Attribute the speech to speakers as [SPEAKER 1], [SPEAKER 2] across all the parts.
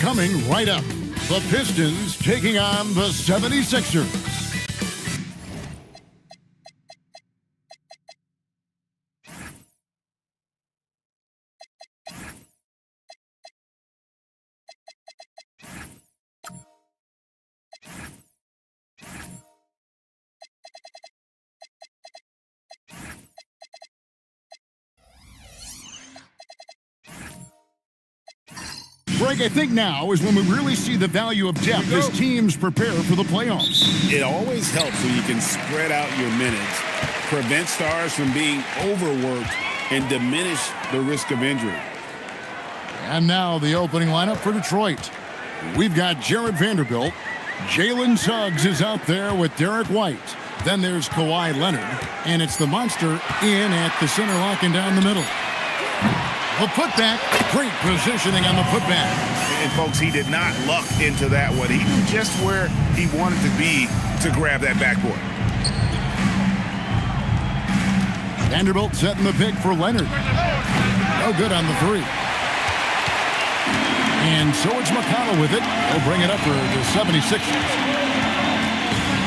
[SPEAKER 1] Coming right up, the Pistons taking on the 76ers. Greg, I think now is when we really see the value of depth as teams prepare for the playoffs.
[SPEAKER 2] It always helps when you can spread out your minutes, prevent stars from being overworked, and diminish the risk of injury.
[SPEAKER 1] And now the opening lineup for Detroit. We've got Jared Vanderbilt. Jalen Suggs is out there with Derek White. Then there's Kawhi Leonard. And it's the monster in at the center, locking down the middle. The putback, great positioning on the putback.
[SPEAKER 2] And folks, he did not luck into that one. He knew just where he wanted to be to grab that backboard.
[SPEAKER 1] Vanderbilt setting the pick for Leonard. No good on the three. And so it's McConnell with it. He'll bring it up for the 76ers.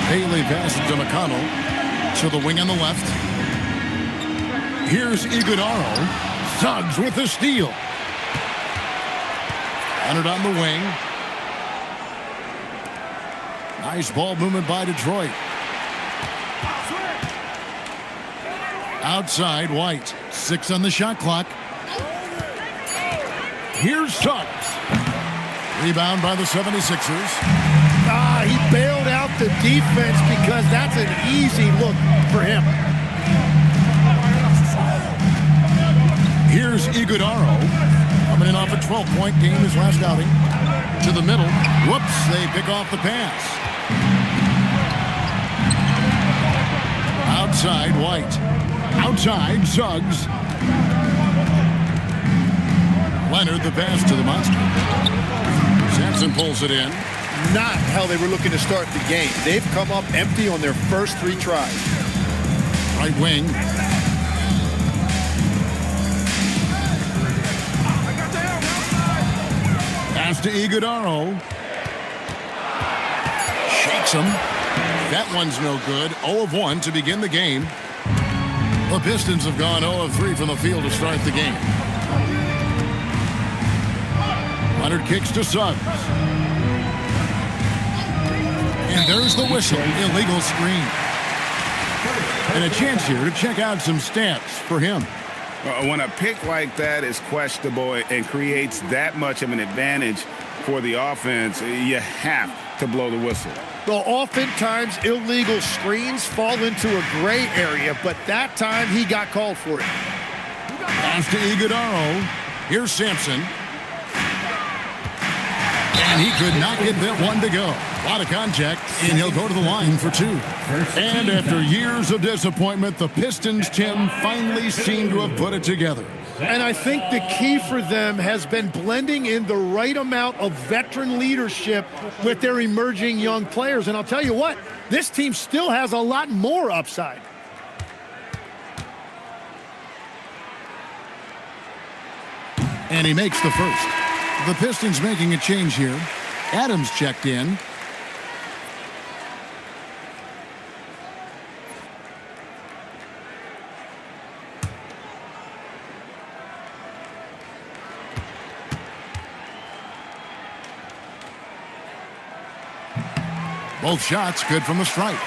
[SPEAKER 1] Bailey passes to McConnell to the wing on the left. Here's Iguodala. Suggs with the steal. Leonard on the wing. Nice ball movement by Detroit. Outside, White. 6 on the shot clock. Here's Suggs. Rebound by the 76ers.
[SPEAKER 3] He bailed out the defense because that's an easy look for him.
[SPEAKER 1] Here's Iguodala, coming in off a 12-point game his last outing. To the middle. Whoops, they pick off the pass. Outside, White. Outside, Suggs. Leonard, the pass to the monster. Sampson pulls it in.
[SPEAKER 3] Not how they were looking to start the game. They've come up empty on their first 3 tries.
[SPEAKER 1] Right wing. Pass to Iguodala. Shakes him. That one's no good. 0 of 1 to begin the game. The Pistons have gone 0 of 3 from the field to start the game. Leonard kicks to Suggs. And there's the whistle. Illegal screen. And a chance here to check out some stats for him.
[SPEAKER 2] When a pick like that is questionable and creates that much of an advantage for the offense, you have to blow the whistle.
[SPEAKER 3] Well, oftentimes illegal screens fall into a gray area, but that time he got called for it.
[SPEAKER 1] Pass to Iguodala. Here's Sampson. And he could not get that one to go. A lot of contact, and he'll go to the line for 2. And after years of disappointment, the Pistons, Tim, finally seem to have put it together.
[SPEAKER 3] And I think the key for them has been blending in the right amount of veteran leadership with their emerging young players. And I'll tell you what, this team still has a lot more upside.
[SPEAKER 1] And he makes the first. The Pistons making a change here. Adams checked in. Both shots good from the stripe.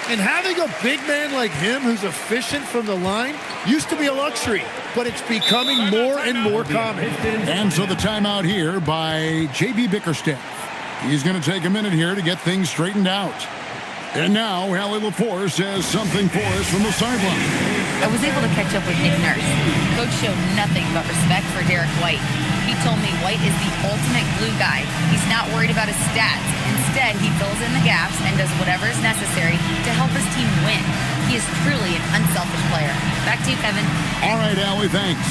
[SPEAKER 3] And having a big man like him who's efficient from the line used to be a luxury, but it's becoming more and more common.
[SPEAKER 1] And so the timeout here by J.B. Bickerstaff. He's going to take a minute here to get things straightened out. And now, Allie LaForce has something for us from the sideline.
[SPEAKER 4] I was able to catch up with Nick Nurse. Coach showed nothing but respect for Derek White. He told me White is the ultimate glue guy. He's not worried about his stats. Instead, he fills in the gaps and does whatever is necessary to help his team win. He is truly an unselfish player. Back to you, Kevin.
[SPEAKER 1] All right, Allie, thanks.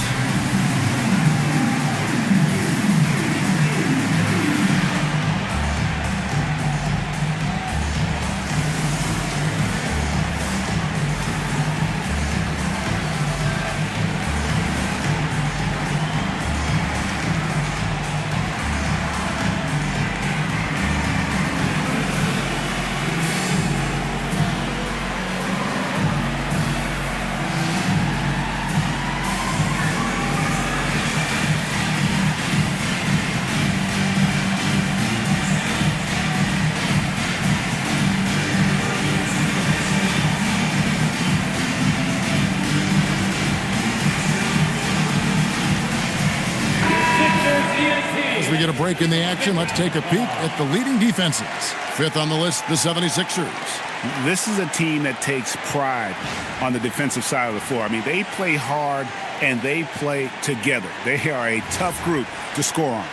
[SPEAKER 1] break in the action, let's take a peek at the leading defenses. Fifth on the list, the 76ers.
[SPEAKER 2] This is a team that takes pride on the defensive side of the floor. I mean, they play hard and they play together. They are a tough group to score on.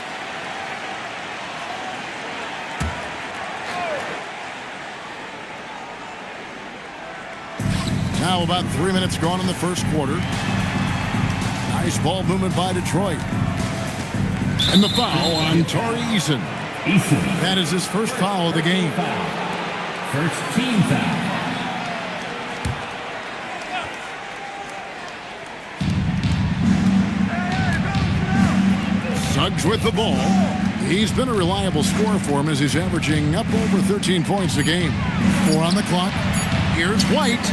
[SPEAKER 1] Now about 3 minutes gone in the first quarter. Nice ball movement by Detroit. And the foul on Tari Eason. That is his first foul of the game.
[SPEAKER 5] First team foul.
[SPEAKER 1] Suggs with the ball. He's been a reliable scorer for him as he's averaging up over 13 points a game. 4 on the clock. Here's White.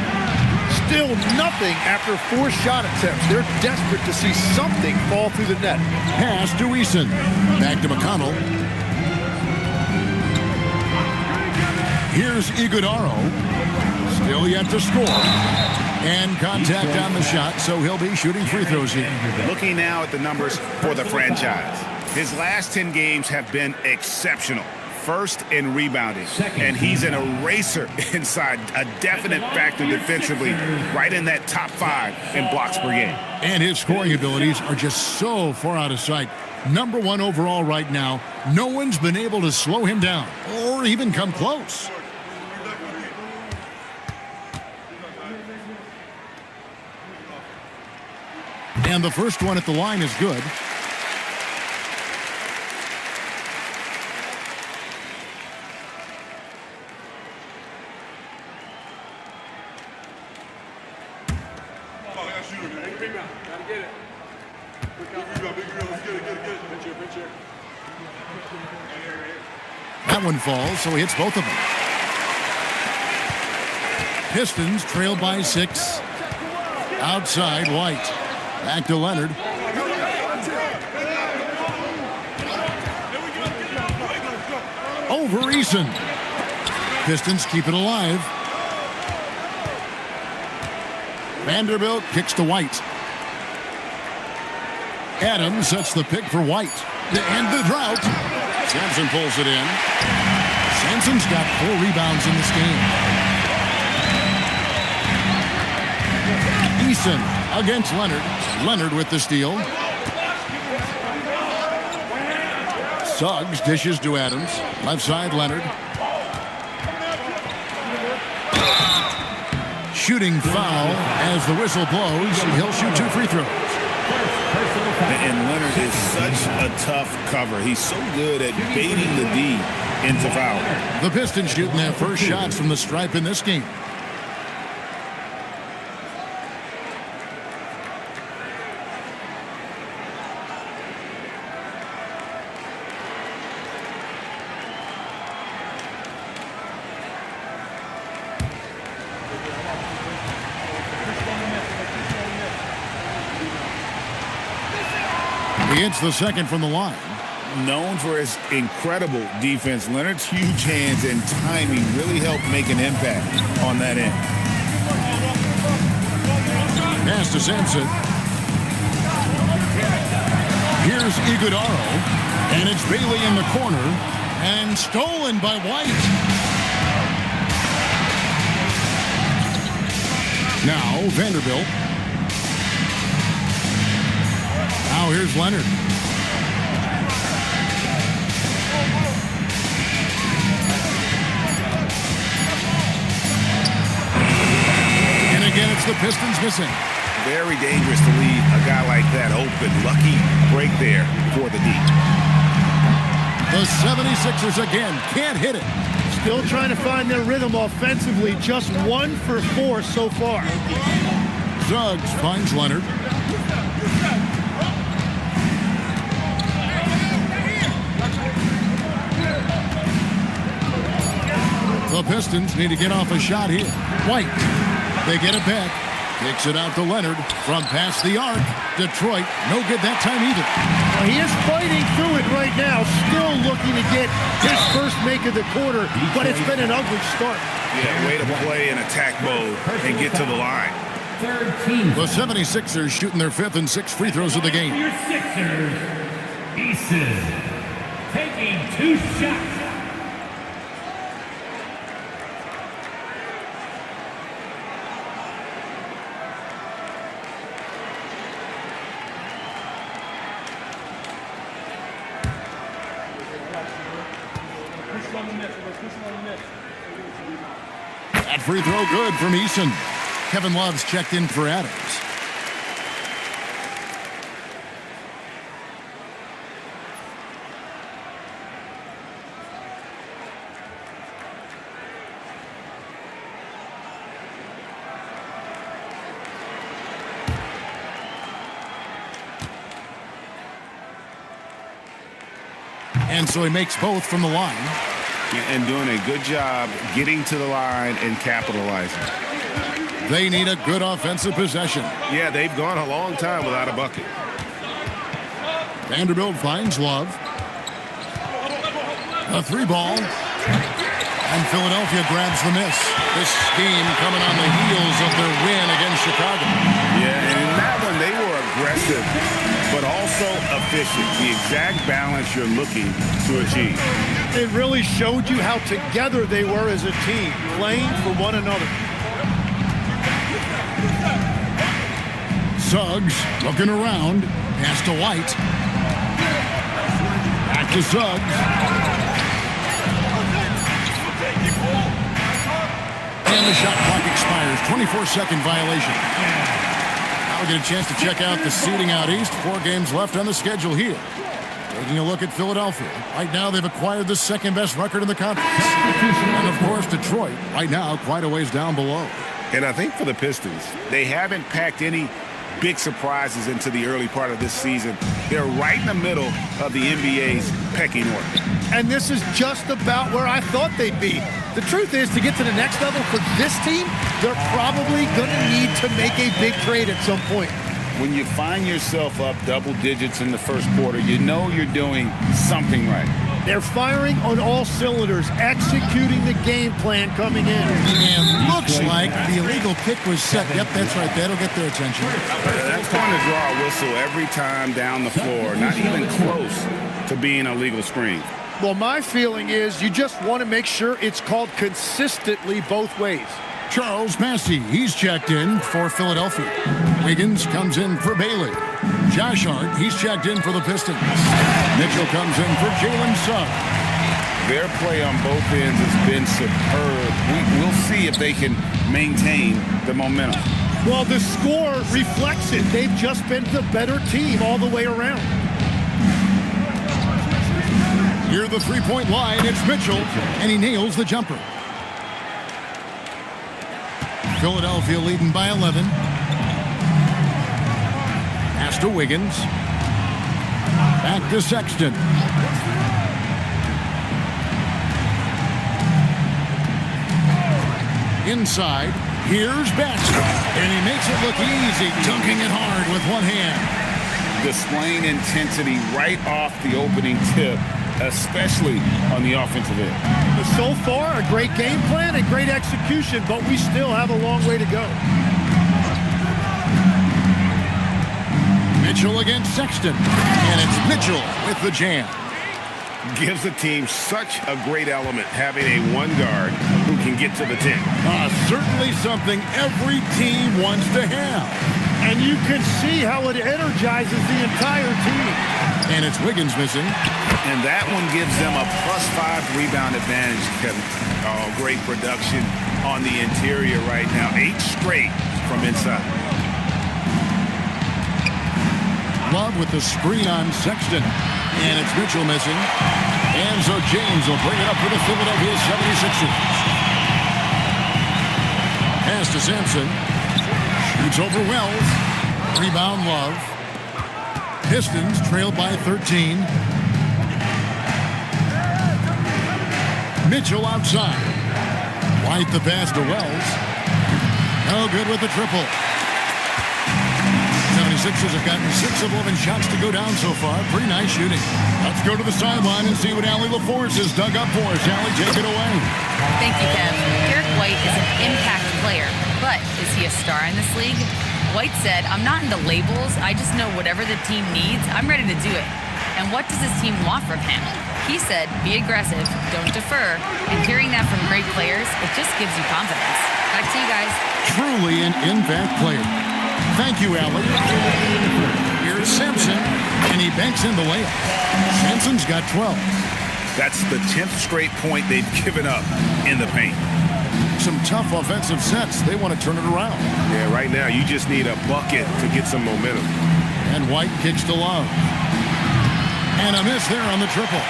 [SPEAKER 3] Still nothing after 4 shot attempts. They're desperate to see something fall through the net.
[SPEAKER 1] Pass to Eason. Back to McConnell. Here's Iguodaro. Still yet to score. And contact on the shot, so he'll be shooting free throws here.
[SPEAKER 2] Looking now at the numbers for the franchise. His last 10 games have been exceptional. First in rebounding, and he's an eraser inside, a definite factor defensively, right in that top 5 in blocks per game.
[SPEAKER 1] And his scoring abilities are just so far out of sight. Number 1 overall right now. No one's been able to slow him down or even come close. And the first one at the line is good. That one falls, so he hits both of them. Pistons trail by 6. Outside, White. Back to Leonard. Over Eason. Pistons keep it alive. Vanderbilt kicks to White. Adams sets the pick for White. To end the drought. Sampson pulls it in. Sampson's got 4 rebounds in this game. Eason against Leonard. Leonard with the steal. Suggs dishes to Adams. Left side, Leonard. Shooting foul as the whistle blows. He'll shoot 2 free throws.
[SPEAKER 2] And Leonard is such a tough cover. He's so good at baiting the D into foul.
[SPEAKER 1] The Pistons shooting their first shots from the stripe in this game. He hits the second from the line.
[SPEAKER 2] Known for his incredible defense, Leonard's huge hands and timing really helped make an impact on that end.
[SPEAKER 1] Pass to Sampson. Here's Iguodaro. And it's Bailey in the corner. And stolen by White. Now Vanderbilt. Now here's Leonard. And again, it's the Pistons missing.
[SPEAKER 2] Very dangerous to leave a guy like that open. Lucky break there for the D.
[SPEAKER 1] The 76ers again can't hit it.
[SPEAKER 3] Still trying to find their rhythm offensively. Just 1 for 4 so far.
[SPEAKER 1] Suggs finds Leonard. The Pistons need to get off a shot here. White. They get it back. Kicks it out to Leonard from past the arc. Detroit, no good that time either.
[SPEAKER 3] Well, he is fighting through it right now. Still looking to get his first make of the quarter, but it's been an ugly start.
[SPEAKER 2] Yeah, way to play in attack mode and get to the line.
[SPEAKER 1] The 76ers shooting their 5th and 6th free throws of the game.
[SPEAKER 5] Your Sixers, Eason. taking 2 shots.
[SPEAKER 1] That free throw good from Eason. Kevin Love's checked in for Adams. And so he makes both from the line.
[SPEAKER 2] And doing a good job getting to the line and capitalizing.
[SPEAKER 1] They need a good offensive possession.
[SPEAKER 2] Yeah, they've gone a long time without a bucket.
[SPEAKER 1] Vanderbilt finds Love. A 3-ball. And Philadelphia grabs the miss. This scheme coming on the heels of their win against Chicago.
[SPEAKER 2] Yeah, and in that one, they were aggressive, but also efficient. The exact balance you're looking to achieve.
[SPEAKER 3] It really showed you how together they were as a team, playing for one another.
[SPEAKER 1] Suggs looking around. Pass to White. Back to Suggs. And the shot clock expires. 24-second violation. Now we get a chance to check out the seeding out east. 4 games left on the schedule here. Taking a look at Philadelphia. Right now, they've acquired the second-best record in the conference. And, of course, Detroit, right now, quite a ways down below.
[SPEAKER 2] And I think for the Pistons, they haven't packed any big surprises into the early part of this season. They're right in the middle of the NBA's pecking order.
[SPEAKER 3] And this is just about where I thought they'd be. The truth is, to get to the next level for this team, they're probably going to need to make a big trade at some point.
[SPEAKER 2] When you find yourself up double digits in the first quarter, you know you're doing something right.
[SPEAKER 3] They're firing on all cylinders, executing the game plan coming in.
[SPEAKER 1] And looks like the illegal kick was set. Yep, that's right. That'll get their attention.
[SPEAKER 2] That's going to draw a whistle every time down the floor. Not even close to being a legal screen.
[SPEAKER 3] Well, my feeling is you just want to make sure it's called consistently both ways.
[SPEAKER 1] Charles Massey, he's checked in for Philadelphia. Wiggins comes in for Bailey. Josh Hart, he's checked in for the Pistons. Mitchell comes in for Jalen Suggs.
[SPEAKER 2] Their play on both ends has been superb. We'll see if they can maintain the momentum.
[SPEAKER 3] Well, the score reflects it. They've just been the better team all the way around.
[SPEAKER 1] Near the three-point line, it's Mitchell, and he nails the jumper. Philadelphia leading by 11. Pass to Wiggins. Back to Sexton. Inside, here's Baxter. And he makes it look easy, dunking it hard with one hand.
[SPEAKER 2] Displaying intensity right off the opening tip, especially on the offensive end.
[SPEAKER 3] So far, a great game plan and great execution, but we still have a long way to go.
[SPEAKER 1] Mitchell against Sexton. And it's Mitchell with the jam.
[SPEAKER 2] Gives the team such a great element having a one guard who can get to the 10.
[SPEAKER 1] Certainly something every team wants to have.
[SPEAKER 3] And you can see how it energizes the entire team.
[SPEAKER 1] And it's Wiggins missing.
[SPEAKER 2] And that one gives them a +5 rebound advantage, Kevin. Oh, great production on the interior right now. 8 straight from inside.
[SPEAKER 1] Love with the screen on Sexton. And it's Mitchell missing. And so James will bring it up for the Philadelphia 76ers. Pass to Sampson. Shoots over Wells. Rebound Love. Pistons trailed by 13. Mitchell outside. White the pass to Wells. No good with the triple. 76ers have gotten 6 of 11 shots to go down so far. Pretty nice shooting. Let's go to the sideline and see what Allie LaForce has dug up for us. Allie, take it away.
[SPEAKER 4] Thank you, Kev. Derek White is an impact player, but is he a star in this league? White said, "I'm not into labels. I just know whatever the team needs, I'm ready to do it." And what does his team want from him? He said, be aggressive, don't defer. And hearing that from great players, it just gives you confidence. Back to you guys.
[SPEAKER 1] Truly an impact player. Thank you, Allie. Here's Sampson, and he banks in the layup. Sampson's got 12.
[SPEAKER 2] That's the 10th straight point they've given up in the paint.
[SPEAKER 1] Some tough offensive sets. They want to turn it around.
[SPEAKER 6] Yeah, right now you just need a bucket to get some momentum.
[SPEAKER 1] And White kicks to Love. And a miss there on the triple.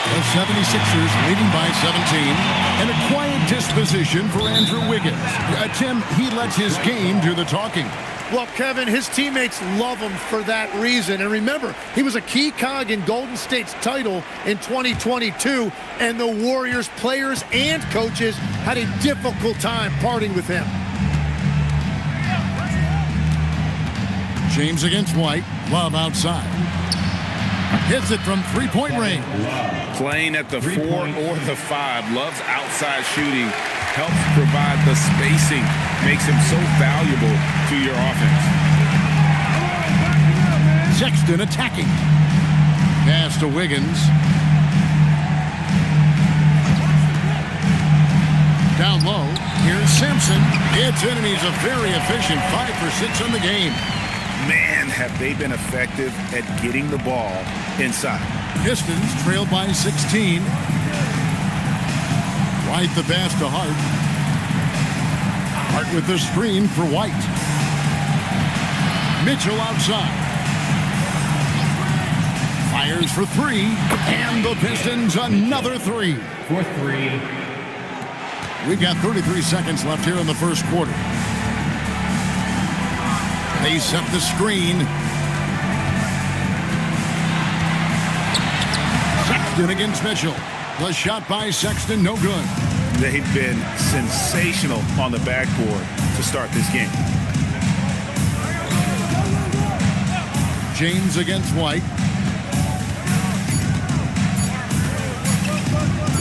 [SPEAKER 1] The 76ers leading by 17. And a quiet disposition for Andrew Wiggins. Tim, he lets his game do the talking.
[SPEAKER 3] Well, Kevin, his teammates love him for that reason. And remember, he was a key cog in Golden State's title in 2022, and the Warriors players and coaches had a difficult time parting with him.
[SPEAKER 1] James against White. Love outside. Hits it from three-point range.
[SPEAKER 2] Playing at the 4 or the 5. Love's outside shooting helps provide the spacing. Makes him so valuable to your offense.
[SPEAKER 1] Sexton attacking. Pass to Wiggins. Down low. Here's Sampson. It's in, and he's a very efficient 5 for 6 on the game.
[SPEAKER 2] Man, have they been effective at getting the ball inside.
[SPEAKER 1] Pistons trail by 16. White the pass to Hart. Hart with the screen for White. Mitchell outside. Fires for 3. And the Pistons another 3.
[SPEAKER 5] For 3.
[SPEAKER 1] We've got 33 seconds left here in the first quarter. They set the screen. Sexton against Mitchell. The shot by Sexton, no good.
[SPEAKER 2] They've been sensational on the backboard to start this game.
[SPEAKER 1] James against White.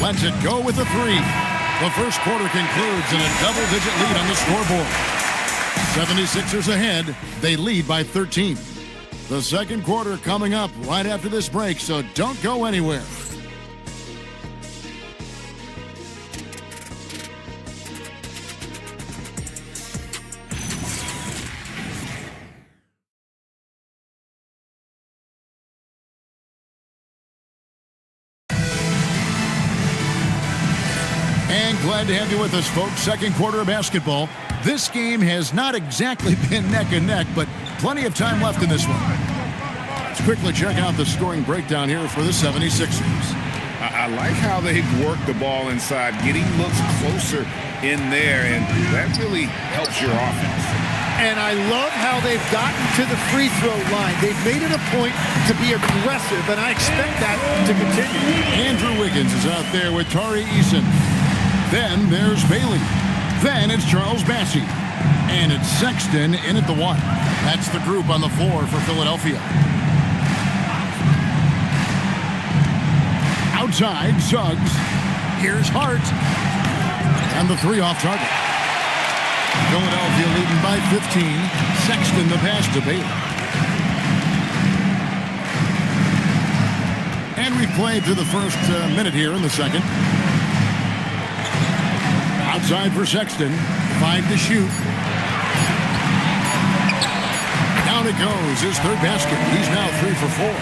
[SPEAKER 1] Lets it go with the 3. The first quarter concludes in a double-digit lead on the scoreboard. 76ers ahead. They lead by 13. The second quarter coming up right after this break, so don't go anywhere. And glad to have you with us, folks. Second quarter of basketball. This game has not exactly been neck and neck, but plenty of time left in this one. Let's quickly check out the scoring breakdown here for the 76ers.
[SPEAKER 2] I like how they work the ball inside, getting looks closer in there, and that really helps your offense.
[SPEAKER 3] And I love how they've gotten to the free throw line. They've made it a point to be aggressive, and I expect that to continue.
[SPEAKER 1] Andrew Wiggins is out there with Tari Eason. Then there's Bailey. Then it's Charles Bassey. And it's Sexton in at the 1. That's the group on the floor for Philadelphia. Outside, Suggs. Here's Hart. And the 3 off target. Philadelphia leading by 15. Sexton the pass to Bailey. And we've played through the first minute here in the second. Outside for Sexton. 5 to shoot. Down it goes. His third basket. He's now 3 for 4.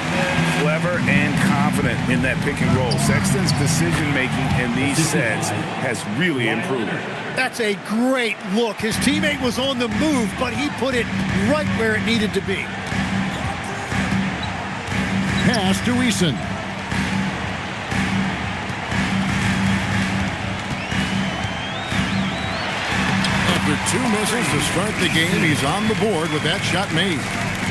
[SPEAKER 2] Clever and confident in that pick and roll. Sexton's decision-making in these sets has really improved.
[SPEAKER 3] That's a great look. His teammate was on the move, but he put it right where it needed to be.
[SPEAKER 1] Pass to Eason. After 2 misses to start the game, he's on the board with that shot made.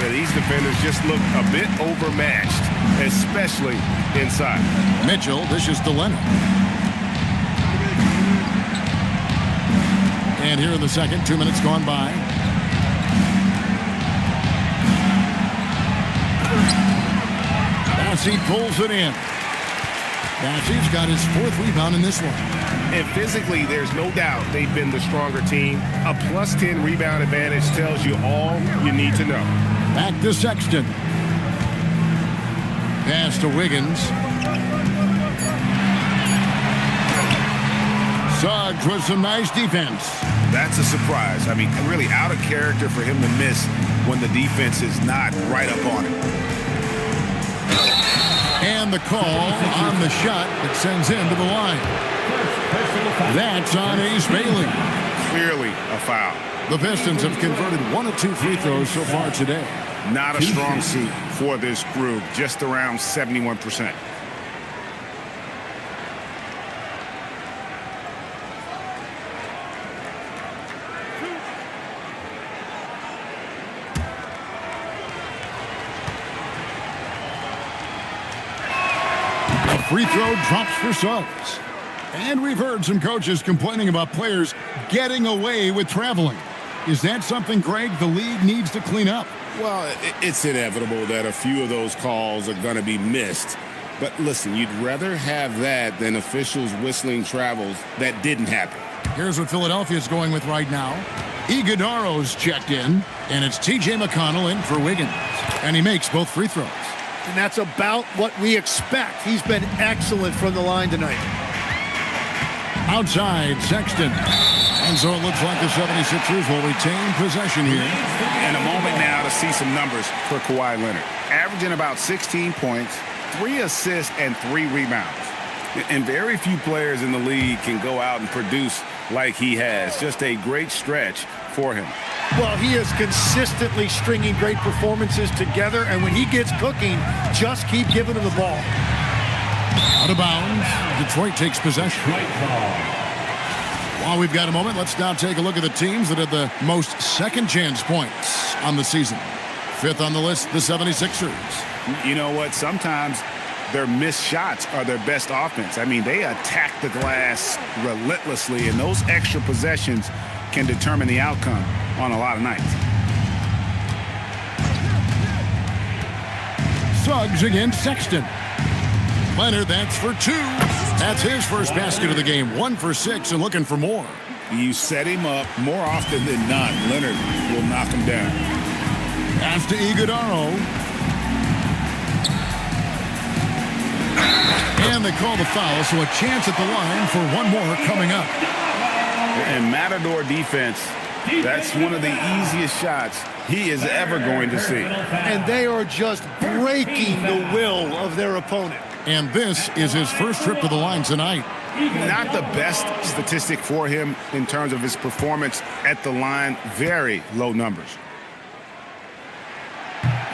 [SPEAKER 6] Yeah, these defenders just look a bit overmatched, especially inside.
[SPEAKER 1] Mitchell dishes to Leonard. And here in the second, 2 minutes gone by. Bassey pulls it in. Bassey's got his 4th rebound in this one.
[SPEAKER 6] And physically, there's no doubt they've been the stronger team. A plus 10 rebound advantage tells you all you need to know.
[SPEAKER 1] Back to Sexton. Pass to Wiggins. Suggs with some nice defense.
[SPEAKER 2] That's a surprise. I mean, really out of character for him to miss when the defense is not right up on it.
[SPEAKER 1] And the call on the shot that sends him to the line. That's on Ace Bailey.
[SPEAKER 2] Clearly a foul.
[SPEAKER 1] The Pistons have converted 1 of 2 free throws so far today.
[SPEAKER 2] Not a strong suit for this group, just around 71%.
[SPEAKER 1] A free throw drops for Suggs. And we've heard some coaches complaining about players getting away with traveling. Is that something, Greg, the league needs to clean up?
[SPEAKER 6] Well, it's inevitable that a few of those calls are going to be missed. But listen, you'd rather have that than officials whistling travels that didn't happen.
[SPEAKER 1] Here's what Philadelphia's going with right now. Iguodaro's checked in, and it's T.J. McConnell in for Wiggins. And he makes both free throws.
[SPEAKER 3] And that's about what we expect. He's been excellent from the line tonight.
[SPEAKER 1] Outside, Sexton. And so it looks like the 76ers will retain possession here.
[SPEAKER 2] And a moment now to see some numbers for Kawhi Leonard. Averaging about 16 points, 3 assists, and 3 rebounds. And very few players in the league can go out and produce like he has. Just a great stretch for him.
[SPEAKER 3] Well, he is consistently stringing great performances together, and when he gets cooking, just keep giving him the ball.
[SPEAKER 1] Out of bounds. Detroit takes possession. While we've got a moment, let's now take a look at the teams that had the most second chance points on the season. 5th on the list, the 76ers.
[SPEAKER 2] You know what? Sometimes their missed shots are their best offense. I mean, they attack the glass relentlessly, and those extra possessions can determine the outcome on a lot of nights.
[SPEAKER 1] Suggs against Sexton. Leonard, that's for 2. That's his first basket of the game. 1 for 6 and looking for more.
[SPEAKER 2] You set him up more often than not. Leonard will knock him down.
[SPEAKER 1] Pass to Iguodaro. And they call the foul, so a chance at the line for one more coming up.
[SPEAKER 2] And Matador defense, that's one of the easiest shots he is ever going to see.
[SPEAKER 3] And they are just breaking the will of their opponent.
[SPEAKER 1] And this is his first trip to the line tonight.
[SPEAKER 2] Not the best statistic for him in terms of his performance at the line. Very low numbers.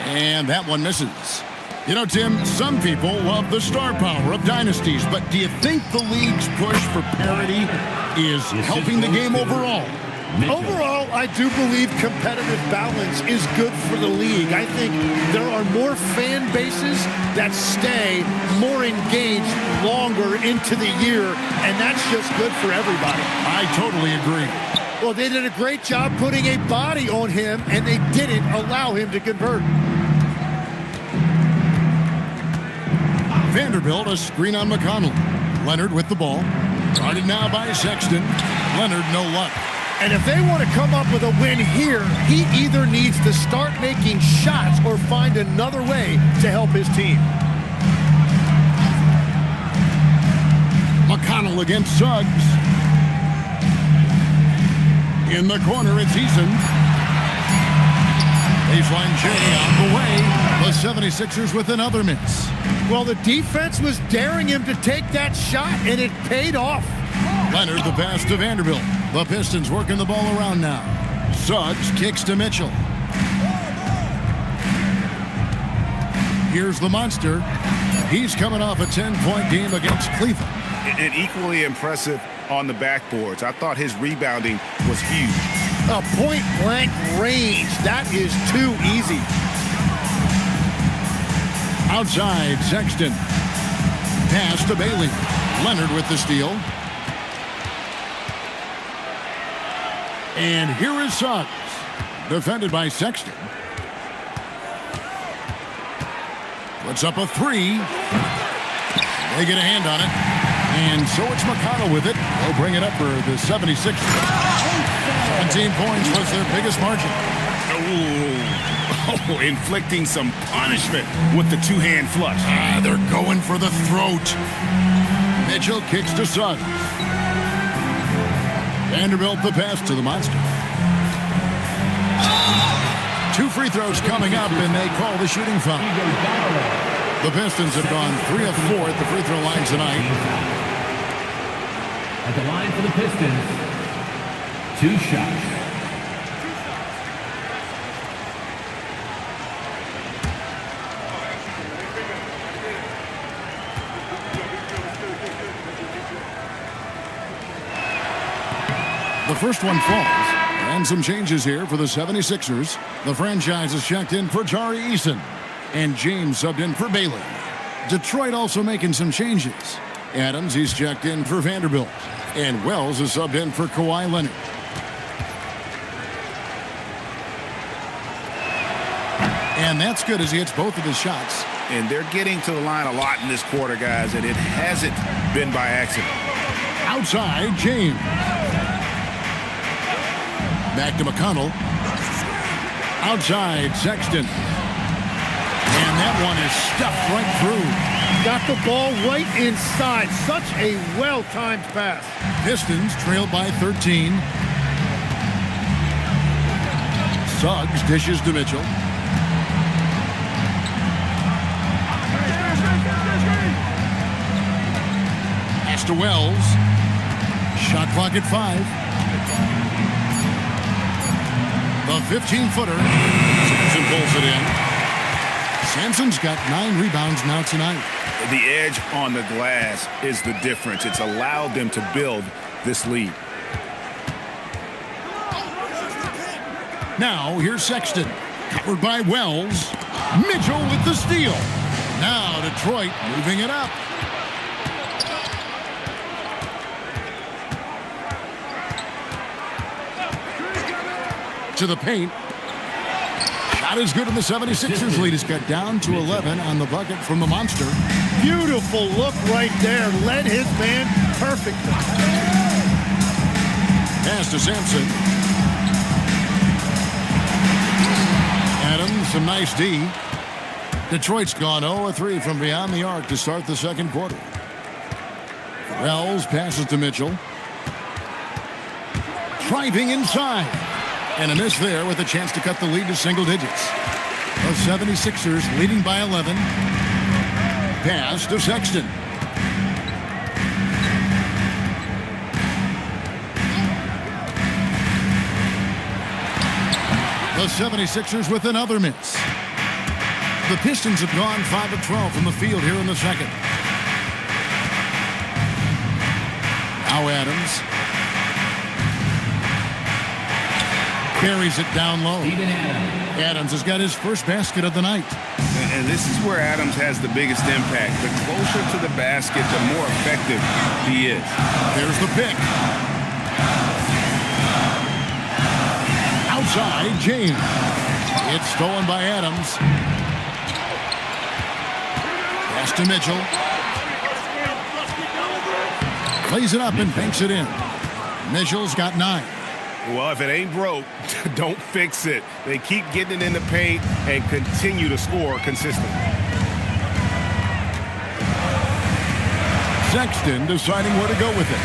[SPEAKER 1] And that one misses. You know, Tim, some people love the star power of dynasties, but do you think the league's push for parity is helping the game overall?
[SPEAKER 3] Overall, I do believe competitive balance is good for the league. I think there are more fan bases that stay more engaged longer into the year, and that's just good for everybody.
[SPEAKER 1] I totally agree.
[SPEAKER 3] Well, they did a great job putting a body on him, and they didn't allow him to convert.
[SPEAKER 1] Vanderbilt, a screen on McConnell. Leonard with the ball. Guarded now by Sexton. Leonard, no luck.
[SPEAKER 3] And if they want to come up with a win here, he either needs to start making shots or find another way to help his team.
[SPEAKER 1] McConnell against Suggs. In the corner, it's Eason. Baseline J on the way. The 76ers with another miss.
[SPEAKER 3] Well, the defense was daring him to take that shot, and it paid off.
[SPEAKER 1] Leonard, the pass to Vanderbilt. The Pistons working the ball around now. Suggs kicks to Mitchell. Here's the monster. He's coming off a 10-point game against Cleveland.
[SPEAKER 2] And equally impressive on the backboards. I thought his rebounding was huge.
[SPEAKER 3] A point-blank range. That is too easy.
[SPEAKER 1] Outside, Sexton. Pass to Bailey. Leonard with the steal. And here is Suggs. Defended by Sexton. Puts up a 3. They get a hand on it. And so it's McConnell with it. They'll bring it up for the 76ers. 17 points was their biggest margin.
[SPEAKER 2] Ooh. Oh, inflicting some punishment with the two-hand flush.
[SPEAKER 1] They're going for the throat. Mitchell kicks to Suggs. Vanderbilt the pass to the monster. 2 free throws coming up, and they call the shooting foul. The Pistons have gone 3 of 4 at the free throw line tonight.
[SPEAKER 5] At the line for the Pistons, 2 shots.
[SPEAKER 1] The first one falls. And some changes here for the 76ers. The franchise is checked in for Tari Eason. And James subbed in for Bailey. Detroit also making some changes. Adams, he's checked in for Vanderbilt. And Wells is subbed in for Kawhi Leonard. And that's good as he hits both of his shots.
[SPEAKER 2] And they're getting to the line a lot in this quarter, guys, and it hasn't been by accident.
[SPEAKER 1] Outside, James. Back to McConnell. Outside, Sexton. And that one is stuffed right through.
[SPEAKER 3] Got the ball right inside. Such a well-timed pass.
[SPEAKER 1] Pistons trail by 13. Suggs dishes to Mitchell. Pass to Wells. Shot clock at 5. The 15-footer. Sampson pulls it in. Sampson's got 9 rebounds now tonight.
[SPEAKER 2] The edge on the glass is the difference. It's allowed them to build this lead.
[SPEAKER 1] Now, here's Sexton. Covered by Wells. Mitchell with the steal. Now, Detroit moving it up. To the paint. Shot is good, and the 76ers lead is cut down to 11 on the bucket from the monster.
[SPEAKER 3] Beautiful look right there. Led his man perfectly.
[SPEAKER 1] Pass to Sampson. Adams, some nice D. Detroit's gone 0-3 from beyond the arc to start the second quarter. Wells passes to Mitchell. Driving inside. And a miss there with a chance to cut the lead to single digits. The 76ers leading by 11. Pass to Sexton. The 76ers with another miss. The Pistons have gone 5 of 12 from the field here in the second. Now Adams. Carries it down low. Adams has got his first basket of the night.
[SPEAKER 2] And this is where Adams has the biggest impact. The closer to the basket, the more effective he is.
[SPEAKER 1] There's the pick. Outside, James. It's stolen by Adams. Pass to Mitchell. Plays it up and banks it in. Mitchell's got 9.
[SPEAKER 2] Well, if it ain't broke, don't fix it. They keep getting it in the paint and continue to score consistently.
[SPEAKER 1] Sexton deciding where to go with it.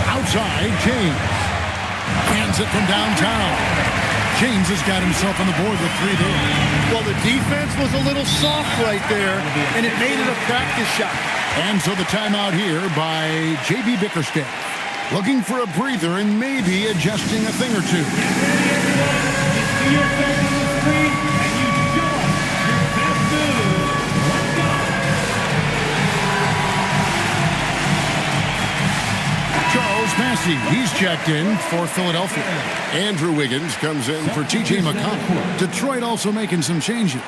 [SPEAKER 1] Outside, James. Hands it from downtown. James has got himself on the board with 3 there.
[SPEAKER 3] Well, the defense was a little soft right there, and it made it a practice shot.
[SPEAKER 1] And so the timeout here by J.B. Bickerstaff. Looking for a breather and maybe adjusting a thing or two. Charles Massey, he's checked in for Philadelphia. Andrew Wiggins comes in for T.J. McConnell. Detroit also making some changes.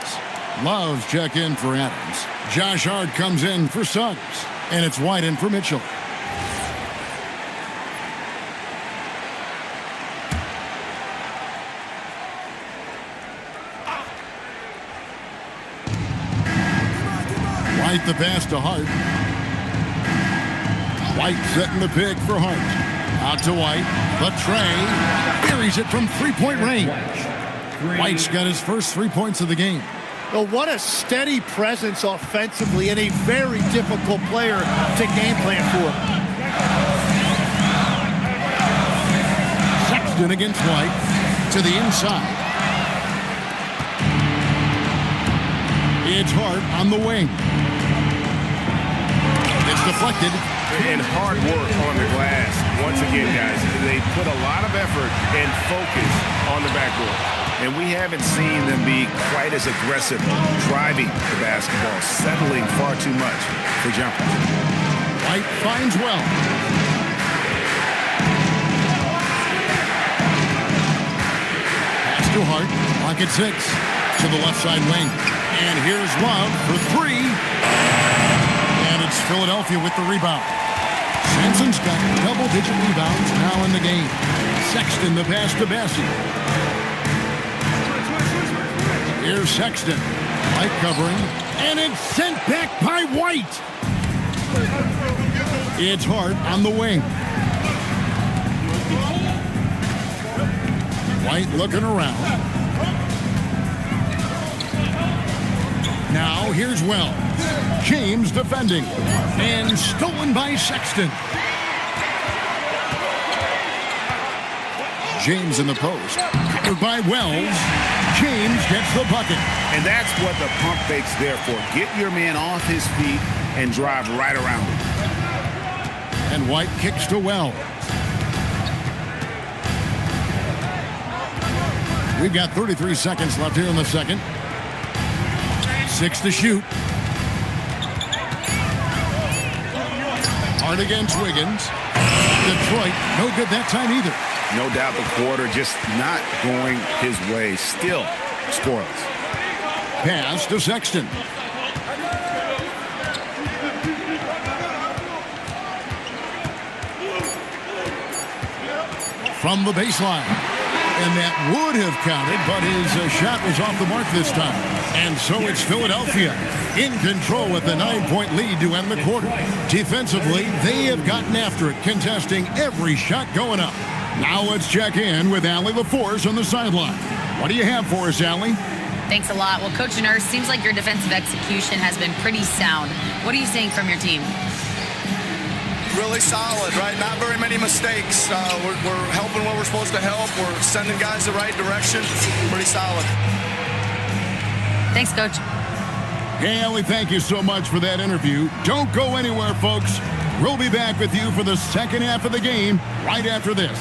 [SPEAKER 1] Love's checked in for Adams. Josh Hart comes in for Suggs. And it's White in for Mitchell. White the pass to Hart. White setting the pick for Hart. Out to White. The tray. Buries it from 3-point range. White's got his first 3 points of the game.
[SPEAKER 3] Well, what a steady presence offensively and a very difficult player to game plan for.
[SPEAKER 1] Sexton against White to the inside. It's Hart on the wing. It's deflected.
[SPEAKER 2] And hard work on the glass. Once again, guys, they put a lot of effort and focus on the backboard. And we haven't seen them be quite as aggressive driving the basketball, settling far too much for jumpers.
[SPEAKER 1] White finds well. Pass to Hart. Pocket 6 to the left side wing. And here's Love for 3. And it's Philadelphia with the rebound. Sampson's got double-digit rebounds now in the game. Sexton the pass to Bassie. Here's Sexton. White covering. And it's sent back by White. It's Hart on the wing. White looking around. Now here's Wells. James defending. And stolen by Sexton. James in the post. Covered by Wells. James gets the bucket.
[SPEAKER 2] And that's what the pump fake's there for. Get your man off his feet and drive right around him.
[SPEAKER 1] And White kicks to Wells. We've got 33 seconds left here in the second. 6 to shoot. Hard against Wiggins. Detroit, no good that time either.
[SPEAKER 2] No doubt the quarter just not going his way. Still scoreless.
[SPEAKER 1] Pass to Sexton. From the baseline. And that would have counted, but his shot was off the mark this time. And so it's Philadelphia in control with a 9-point lead to end the quarter. Defensively, they have gotten after it, contesting every shot going up. Now let's check in with Allie LaForce on the sideline. What do you have for us, Allie?
[SPEAKER 4] Thanks a lot. Well, Coach Nurse, seems like your defensive execution has been pretty sound. What are you seeing from your team?
[SPEAKER 7] Really solid, right? Not very many mistakes. We're helping where we're supposed to help. We're sending guys the right direction. Pretty solid.
[SPEAKER 4] Thanks, Coach.
[SPEAKER 1] Hey, Allie, thank you so much for that interview. Don't go anywhere, folks. We'll be back with you for the second half of the game right after this.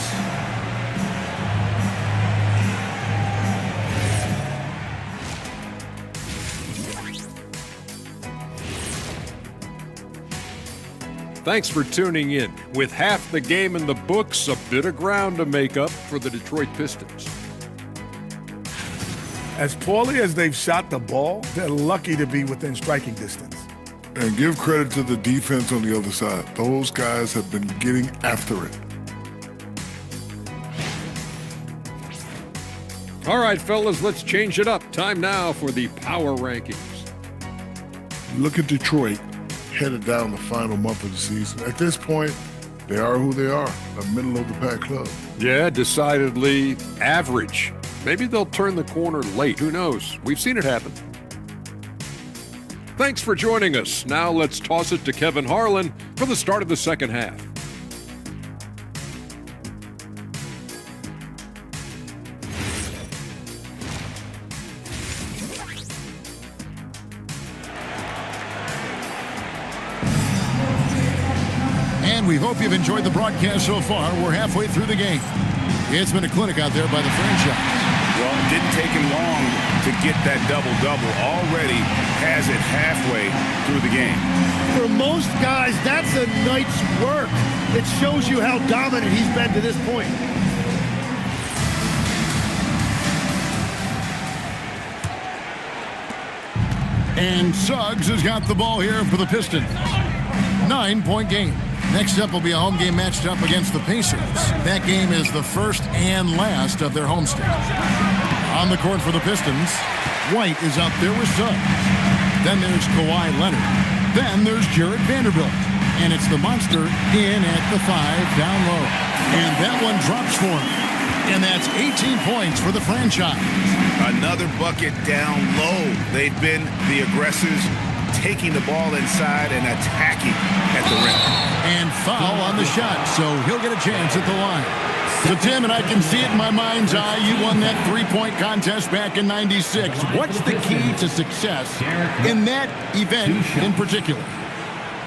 [SPEAKER 8] Thanks for tuning in. With half the game in the books, a bit of ground to make up for the Detroit Pistons.
[SPEAKER 9] As poorly as they've shot the ball, they're lucky to be within striking distance.
[SPEAKER 10] And give credit to the defense on the other side. Those guys have been getting after it.
[SPEAKER 8] All right, fellas, let's change it up. Time now for the power rankings.
[SPEAKER 10] Look at Detroit headed down the final month of the season. At this point, they are who they are, a middle-of-the-pack club.
[SPEAKER 8] Yeah, decidedly average. Maybe they'll turn the corner late. Who knows? We've seen it happen. Thanks for joining us. Now let's toss it to Kevin Harlan for the start of the second half.
[SPEAKER 1] And we hope you've enjoyed the broadcast so far. We're halfway through the game. It's been a clinic out there by the franchise.
[SPEAKER 2] Well, it didn't take him long to get that double-double. Already has it halfway through the game.
[SPEAKER 3] For most guys, that's a night's work. It shows you how dominant he's been to this point.
[SPEAKER 1] And Suggs has got the ball here for the Pistons. 9-point game. Next up will be a home game matched up against the Pacers. That game is the first and last of their homestand. On the court for the Pistons, White is out there with Suggs. Then there's Kawhi Leonard. Then there's Jarred Vanderbilt. And it's the monster in at the 5 down low. And that one drops for him. And that's 18 points for the franchise.
[SPEAKER 2] Another bucket down low. They've been the aggressors, taking the ball inside and attacking at the rim.
[SPEAKER 1] And foul on the shot, so he'll get a chance at the line. So, Tim, and I can see it in my mind's eye, you won that three-point contest back in '96. What's the key to success in that event in particular?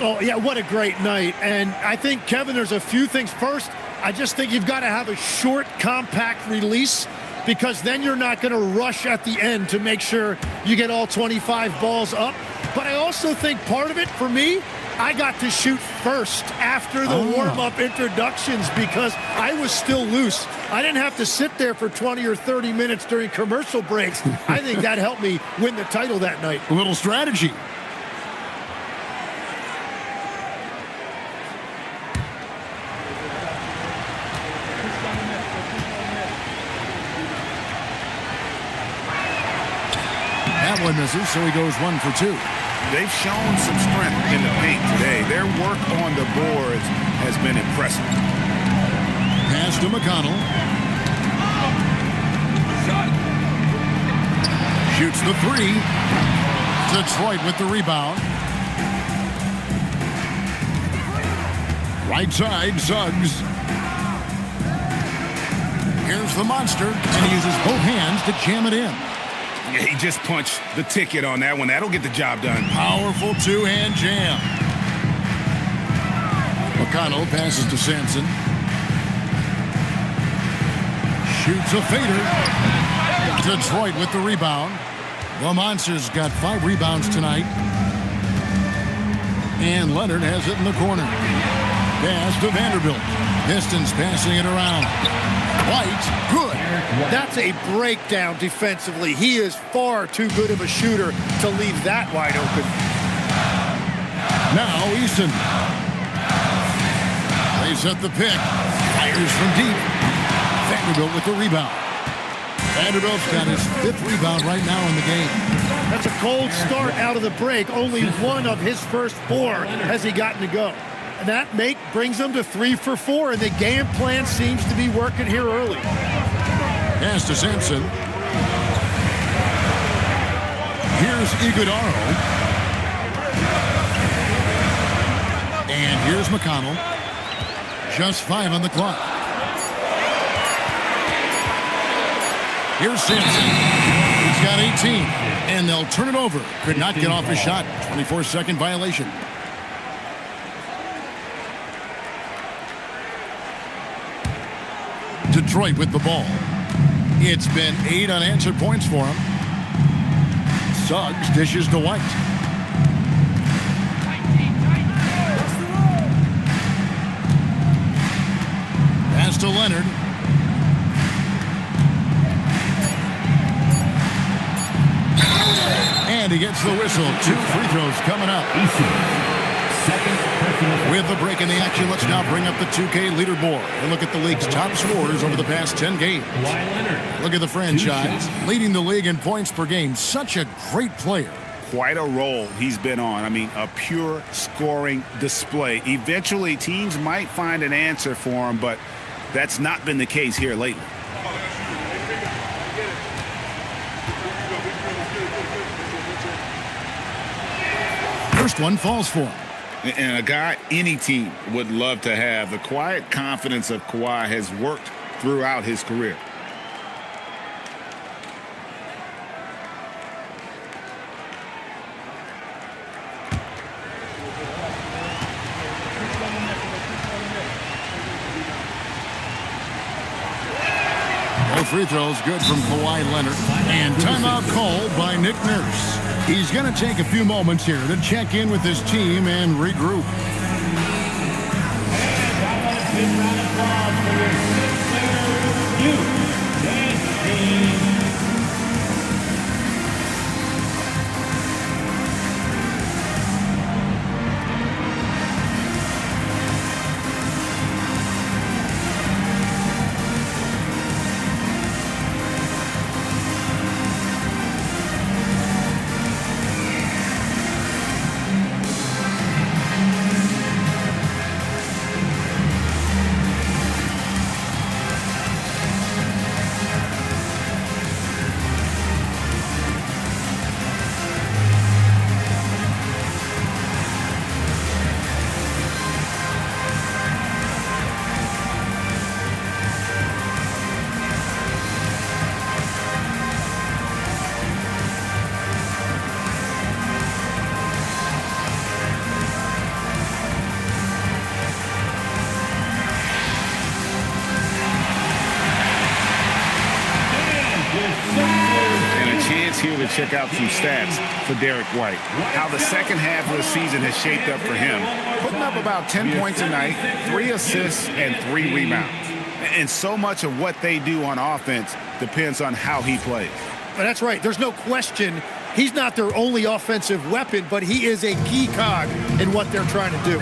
[SPEAKER 3] Oh, yeah, what a great night. And I think, Kevin, there's a few things. First, I just think you've got to have a short, compact release, because then you're not going to rush at the end to make sure you get all 25 balls up. But I also think part of it, for me, I got to shoot first after the warm-up introductions because I was still loose. I didn't have to sit there for 20 or 30 minutes during commercial breaks. I think that helped me win the title that night.
[SPEAKER 1] A little strategy. That one misses, so he goes 1 for 2.
[SPEAKER 2] They've shown some strength in the paint today. Their work on the boards has been impressive.
[SPEAKER 1] Pass to McConnell. Shoots the three. Detroit with the rebound. Right side, Suggs. Here's the monster, and he uses both hands to jam it in.
[SPEAKER 2] Yeah, he just punched the ticket on that one. That'll get the job done.
[SPEAKER 1] Powerful two-hand jam. McConnell passes to Sampson. Shoots a fader. Detroit with the rebound. The Monsters got 5 rebounds tonight. And Leonard has it in the corner. Pass to Vanderbilt. Pistons passing it around. White, good.
[SPEAKER 3] That's a breakdown defensively. He is far too good of a shooter to leave that wide open.
[SPEAKER 1] Now Easton. They set the pick. Fires from deep. Vanderbilt with the rebound. Vanderbilt's got his 5th rebound right now in the game.
[SPEAKER 3] That's a cold start out of the break. Only 1 of his first 4 has he gotten to go. And that brings them to 3 for 4, and the game plan seems to be working here early.
[SPEAKER 1] Pass to Sampson. Here's Iguodaro. And here's McConnell. Just 5 on the clock. Here's Sampson. He's got 18. And they'll turn it over. Could not get off his shot. 24-second violation. Detroit with the ball. It's been 8 unanswered points for him. Suggs dishes to White. Pass to Leonard. And he gets the whistle. 2 free throws coming up. With the break in the action, let's now bring up the 2K leaderboard and look at the league's top scorers over the past 10 games. Look at the franchise, leading the league in points per game. Such a great player.
[SPEAKER 2] Quite a role he's been on. I mean, a pure scoring display. Eventually, teams might find an answer for him, but that's not been the case here lately.
[SPEAKER 1] First one falls for him.
[SPEAKER 6] And a guy any team would love to have. The quiet confidence of Kawhi has worked throughout his career.
[SPEAKER 1] No free throws good from Kawhi Leonard. And timeout called by Nick Nurse. He's going to take a few moments here to check in with his team and regroup.
[SPEAKER 2] here to check out some stats for Derek White. How the second half of the season has shaped up for him. Putting up about 10 points a night, 3 assists, and 3 rebounds. And so much of what they do on offense depends on how he plays.
[SPEAKER 3] But that's right. There's no question he's not their only offensive weapon, but he is a key cog in what they're trying to do.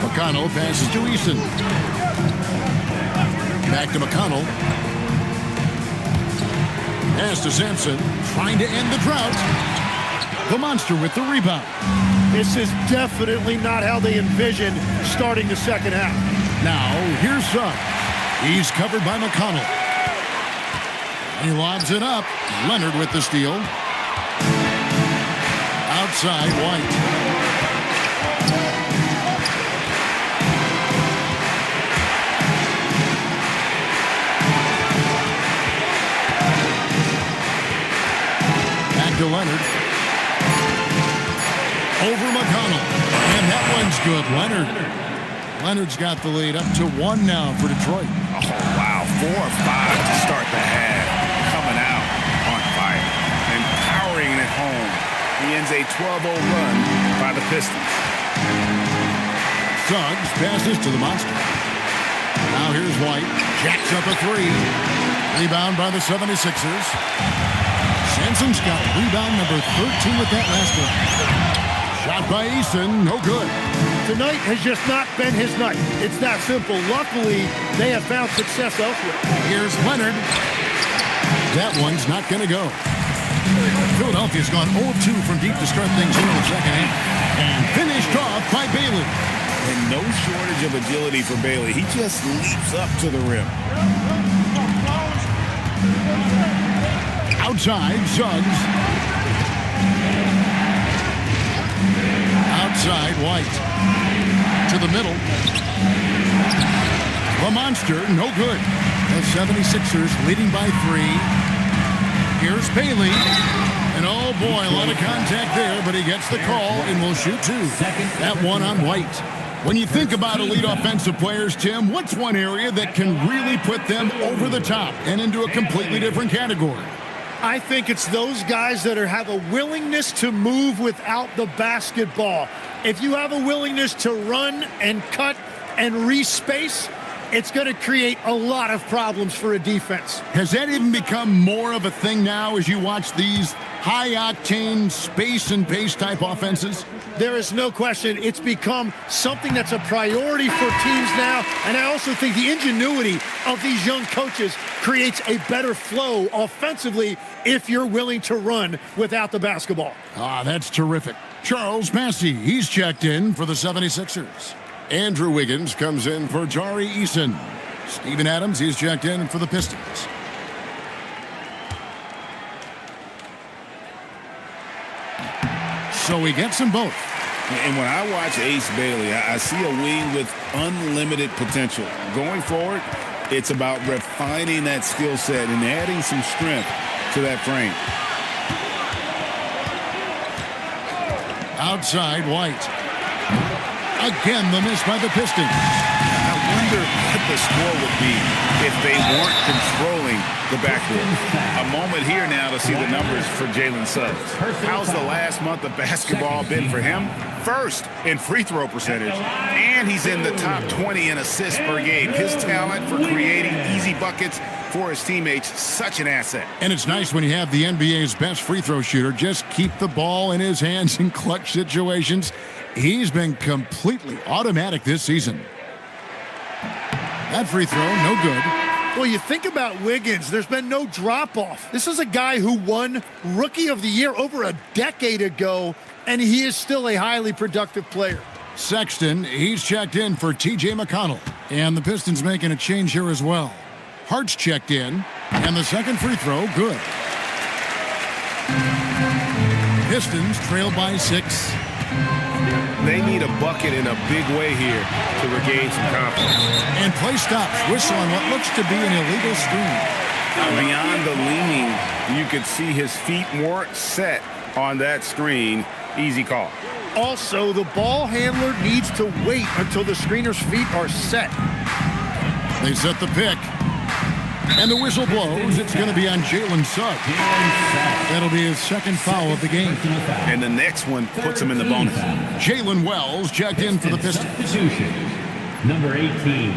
[SPEAKER 1] McConnell passes to Eason. Back to McConnell. Pass to Sampson, trying to end the drought. The monster with the rebound.
[SPEAKER 3] This is definitely not how they envisioned starting the second half.
[SPEAKER 1] Now, here's Suggs. He's covered by McConnell. He lobs it up. Leonard with the steal. Outside, White. To Leonard. Over McConnell. And that one's good. Leonard's got the lead up to 1 now for Detroit.
[SPEAKER 2] Oh, wow. 4 or 5 to start the half. Coming out on fire. And powering it home. He ends a 12-0 run by the Pistons.
[SPEAKER 1] Suggs passes to the monster. Now here's White. Jacks up a 3. Rebound by the 76ers. Sampson's got rebound number 13 with that last one. Shot by Eason, no good.
[SPEAKER 3] Tonight has just not been his night. It's that simple. Luckily, they have found success elsewhere.
[SPEAKER 1] Here's Leonard. That one's not going to go. Philadelphia's gone 0-2 from deep to start things here in the second half. And finished off by Bailey.
[SPEAKER 6] And no shortage of agility for Bailey. He just leaps up to the rim.
[SPEAKER 1] Outside, Suggs. Outside, White. To the middle. The monster, no good. The 76ers leading by 3. Here's Bailey. And oh boy, a lot of contact there, but he gets the call and will shoot 2. That one on White. When you think about elite offensive players, Tim, what's one area that can really put them over the top and into a completely different category?
[SPEAKER 3] I think it's those guys that have a willingness to move without the basketball. If you have a willingness to run and cut and respace, it's going to create a lot of problems for a defense.
[SPEAKER 1] Has that even become more of a thing now as you watch these high-octane space and pace type offenses?
[SPEAKER 3] There is no question it's become something that's a priority for teams now, and I also think the ingenuity of these young coaches creates a better flow offensively if you're willing to run without the basketball.
[SPEAKER 1] Ah, that's terrific. Charles Massey, he's checked in for the 76ers. Andrew Wiggins comes in for Jari Eason. Steven Adams, he's checked in for the Pistons. So he gets them both.
[SPEAKER 6] And when I watch Ace Bailey, I see a wing with unlimited potential. Going forward, it's about refining that skill set and adding some strength to that frame.
[SPEAKER 1] Outside, White. Again, the miss by the Pistons.
[SPEAKER 2] I wonder what the score would be if they weren't controlling the backcourt. A moment here now to see the numbers for Jalen Suggs. How's the last month of basketball been for him? First in free throw percentage, and he's in the top 20 in assists per game. His talent for creating easy buckets for his teammates, such an asset.
[SPEAKER 1] And it's nice when you have the NBA's best free throw shooter just keep the ball in his hands in clutch situations. He's been completely automatic this season. That free throw, no good.
[SPEAKER 3] Well, you think about Wiggins, there's been no drop-off. This is a guy who won Rookie of the Year over a decade ago, and he is still a highly productive player.
[SPEAKER 1] Sexton, he's checked in for T.J. McConnell. And the Pistons making a change here as well. Hart's checked in, and the second free throw, good. Pistons trail by 6.
[SPEAKER 2] They need a bucket in a big way here to regain some confidence.
[SPEAKER 1] And play stops. Whistle on what looks to be an illegal screen.
[SPEAKER 2] Beyond the leaning, you could see his feet weren't set on that screen. Easy call.
[SPEAKER 3] Also, the ball handler needs to wait until the screener's feet are set.
[SPEAKER 1] They set the pick. And the whistle blows. It's going to be on Jalen Suggs. That'll be his second foul of the game.
[SPEAKER 2] And the next one puts him in the bonus.
[SPEAKER 1] Jalen Wells checked in for the Pistons.
[SPEAKER 5] Substitution. Number 18,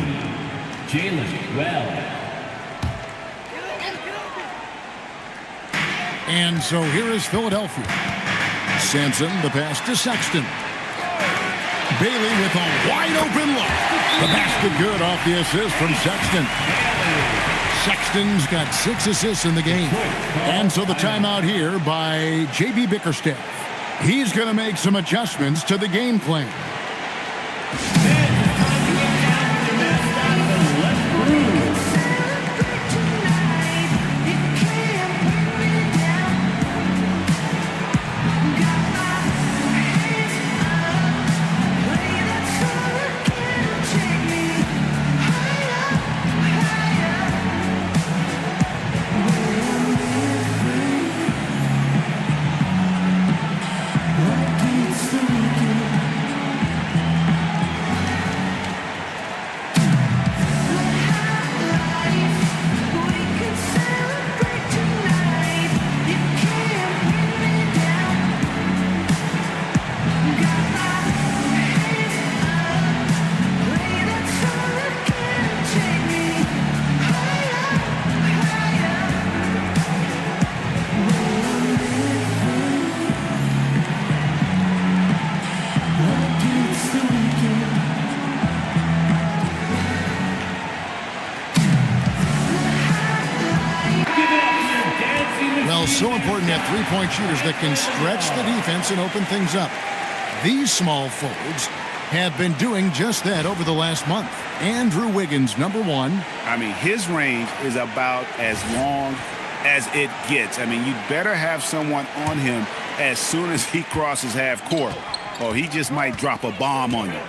[SPEAKER 5] Jalen Wells.
[SPEAKER 1] And so here is Philadelphia. Sampson, the pass to Sexton. Bailey with a wide open look. The basket good off the assist from Sexton. Sexton's got 6 assists in the game. And so the timeout here by J.B. Bickerstaff. He's going to make some adjustments to the game plan. So important to have three-point shooters that can stretch the defense and open things up. These small forwards have been doing just that over the last month. Andrew Wiggins, number 1.
[SPEAKER 2] I mean, his range is about as long as it gets. I mean, you'd better have someone on him as soon as he crosses half court, or he just might drop a bomb on you.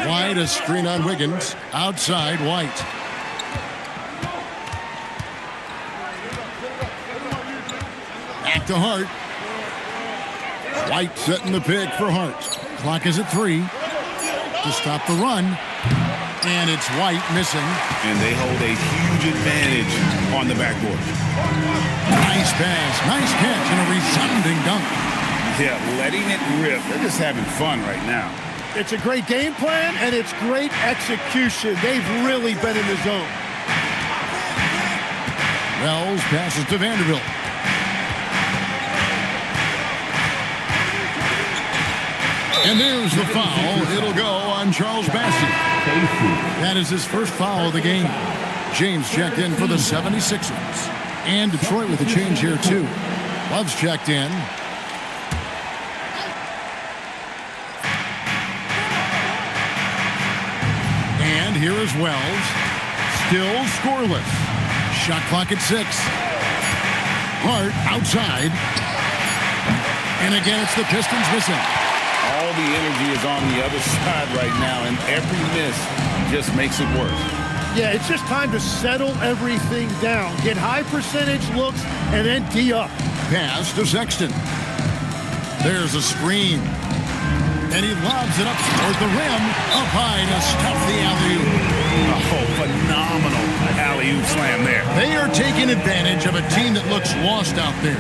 [SPEAKER 1] White, a screen on Wiggins. Outside, White. Back to Hart. White setting the pick for Hart. Clock is at 3 to stop the run. And it's White missing.
[SPEAKER 2] And they hold a huge advantage on the backboard.
[SPEAKER 1] Nice pass, nice catch, and a resounding dunk.
[SPEAKER 2] Yeah, letting it rip. They're just having fun right now.
[SPEAKER 3] It's a great game plan, and it's great execution. They've really been in the zone.
[SPEAKER 1] Wells passes to Vanderbilt. And there's the foul. It'll go on Charles Bassey. That is his first foul of the game. James checked in for the 76ers. And Detroit with a change here, too. Love's checked in. And here is Wells. Still scoreless. Shot clock at 6. Hart outside. And again, it's the Pistons missing.
[SPEAKER 2] All the energy is on the other side right now, and every miss just makes it worse.
[SPEAKER 3] Yeah, it's just time to settle everything down. Get high percentage looks and then D up.
[SPEAKER 1] Pass to Sexton. There's a screen. And he lobs it up toward the rim. Up high to stuff the alley-oop.
[SPEAKER 2] Oh, phenomenal alley-oop slam there.
[SPEAKER 1] They are taking advantage of a team that looks lost out there.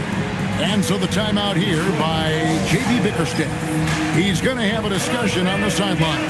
[SPEAKER 1] And so the timeout here by J.B. Bickerstaff. He's going to have a discussion on the sideline.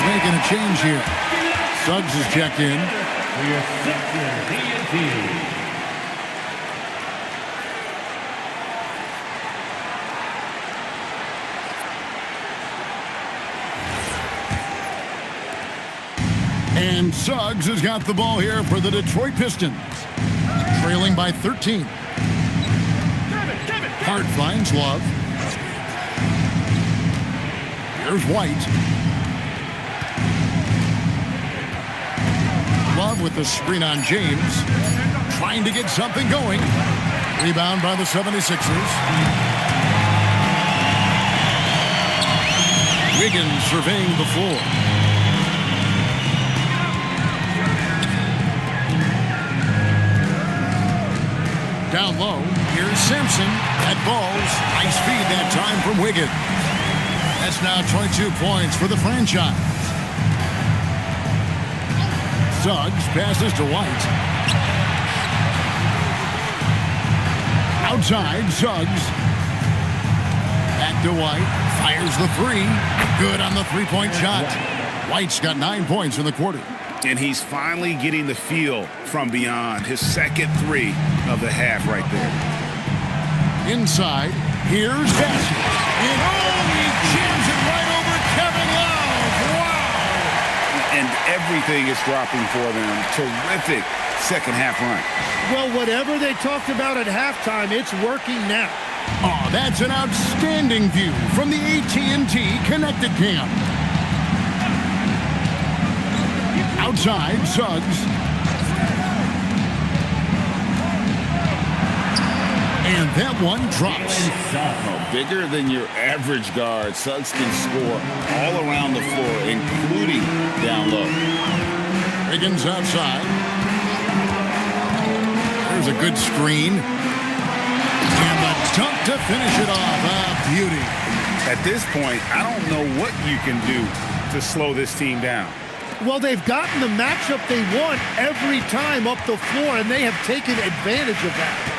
[SPEAKER 1] Making a change here. Suggs is checked in.
[SPEAKER 5] For your second D&D.
[SPEAKER 1] And Suggs has got the ball here for the Detroit Pistons. Trailing by 13. Hart finds Love. Here's White. Love with the screen on James. Trying to get something going. Rebound by the 76ers. Wiggins surveying the floor. Down low, here's Simpson. That ball's nice feed that time from Wiggins. That's now 22 points for the franchise. Suggs passes to White. Outside, Suggs. Back to White. Fires the three. Good on the three-point shot. White's got 9 points in the quarter.
[SPEAKER 2] And he's finally getting the feel from beyond. His second three of the half right there.
[SPEAKER 1] Inside, here's Bassett. And he jams it right over Kevin Love. Wow!
[SPEAKER 2] And everything is dropping for them. Terrific second half run.
[SPEAKER 3] Well, whatever they talked about at halftime, it's working now.
[SPEAKER 1] Oh, that's an outstanding view from the AT&T Connected Cam. Outside, Suggs. And that one drops.
[SPEAKER 6] Bigger than your average guard, Suggs can score all around the floor, including down low.
[SPEAKER 1] Wiggins outside. There's a good screen. And the dunk to finish it off. A beauty.
[SPEAKER 2] At this point, I don't know what you can do to slow this team down.
[SPEAKER 3] Well, they've gotten the matchup they want every time up the floor, and they have taken advantage of that.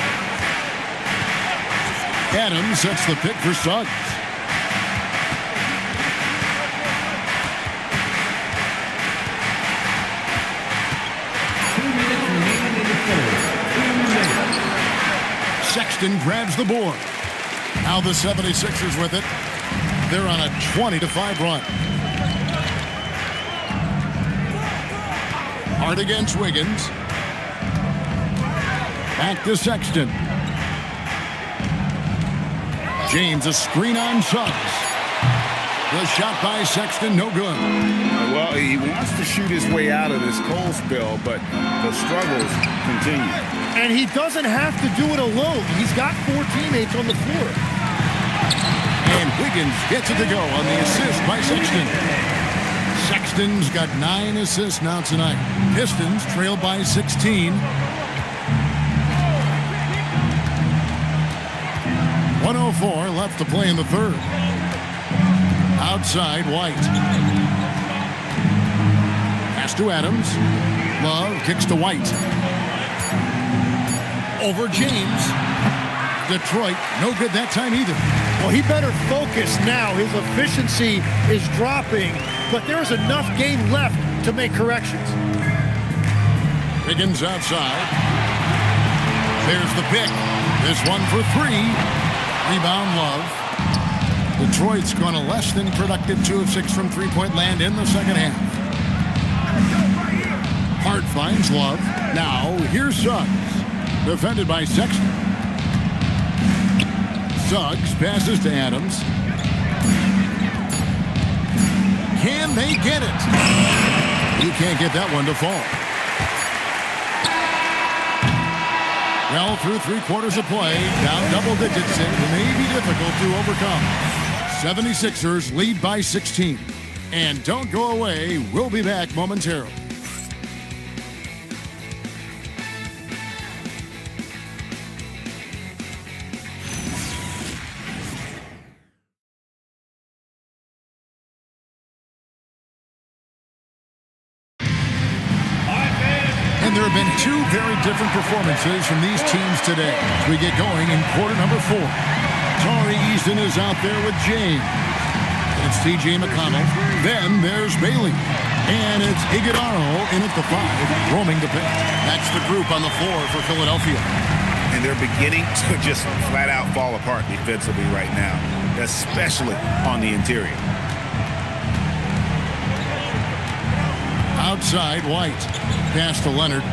[SPEAKER 1] Adams sets the pick for Suggs. Sexton grabs the board. Now the 76ers with it. They're on a 20-5 run. Hart against Wiggins. Back to Sexton. James, a screen on Suggs. The shot by Sexton, no good.
[SPEAKER 2] Well, he wants to shoot his way out of this cold spell, but the struggles continue.
[SPEAKER 3] And he doesn't have to do it alone. He's got 4 teammates on the floor.
[SPEAKER 1] And Wiggins gets it to go on the assist by Sexton. Sexton's got 9 assists now tonight. Pistons trail by 16. 1:04 left to play in the third. Outside, White. Pass to Adams. Love kicks to White. Over James. Detroit, no good that time either.
[SPEAKER 3] Well, he better focus now. His efficiency is dropping, but there's enough game left to make corrections.
[SPEAKER 1] Wiggins outside. There's the pick. This one for 3. Rebound, Love. Detroit's gone a less than productive 2 of 6 from three-point land in the second half. Hart finds Love. Now, here's Suggs. Defended by Sexton. Suggs passes to Adams. Can they get it? You can't get that one to fall. Well, through 3 quarters of play, down double digits, it may be difficult to overcome. 76ers lead by 16. And don't go away. We'll be back momentarily. And there have been 2 very different performances from these teams today as we get going in quarter number 4. Tari Easton is out there with James. It's T.J. McConnell. Then there's Bailey. And it's Iguodala in at the 5, roaming the pick. That's the group on the floor for Philadelphia.
[SPEAKER 2] And they're beginning to just flat out fall apart defensively right now, especially on the interior.
[SPEAKER 1] Outside, White. Pass to Leonard.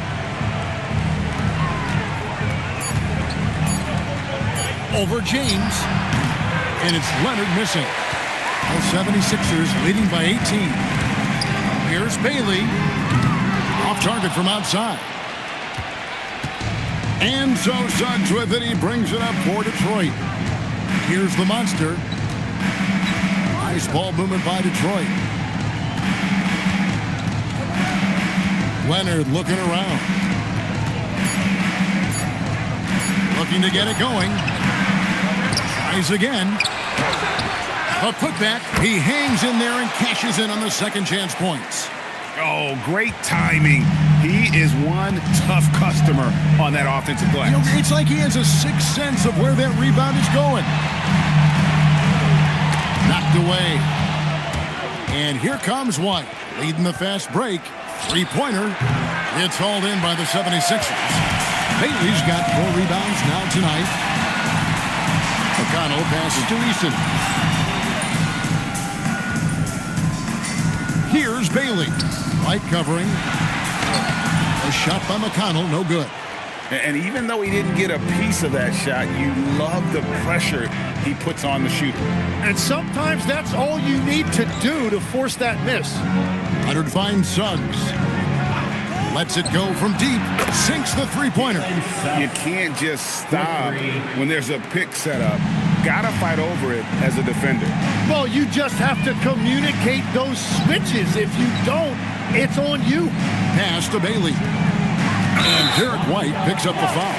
[SPEAKER 1] Over James. And it's Leonard missing. The 76ers leading by 18. Here's Bailey. Off target from outside. And so Suggs with it. He brings it up for Detroit. Here's the monster. Nice ball movement by Detroit. Leonard looking around. Looking to get it going. Tries again. A putback. He hangs in there and cashes in on the second chance points.
[SPEAKER 2] Oh, great timing. He is one tough customer on that offensive glass.
[SPEAKER 1] You know, it's like he has a sixth sense of where that rebound is going. Knocked away. And here comes White, leading the fast break. Three-pointer. It's hauled in by the 76ers. Bailey's got 4 rebounds now tonight. McConnell passes to Easton. Here's Bailey. White covering. A shot by McConnell, no good.
[SPEAKER 2] And even though he didn't get a piece of that shot, you love the pressure he puts on the shooter.
[SPEAKER 3] And sometimes that's all you need to do to force that miss.
[SPEAKER 1] Leonard finds Suggs. Lets it go from deep. Sinks the three-pointer.
[SPEAKER 2] You can't just stop when there's a pick set up. Gotta fight over it as a defender.
[SPEAKER 3] Well, you just have to communicate those switches. If you don't, it's on you.
[SPEAKER 1] Pass to Bailey. And Derek White picks up the foul.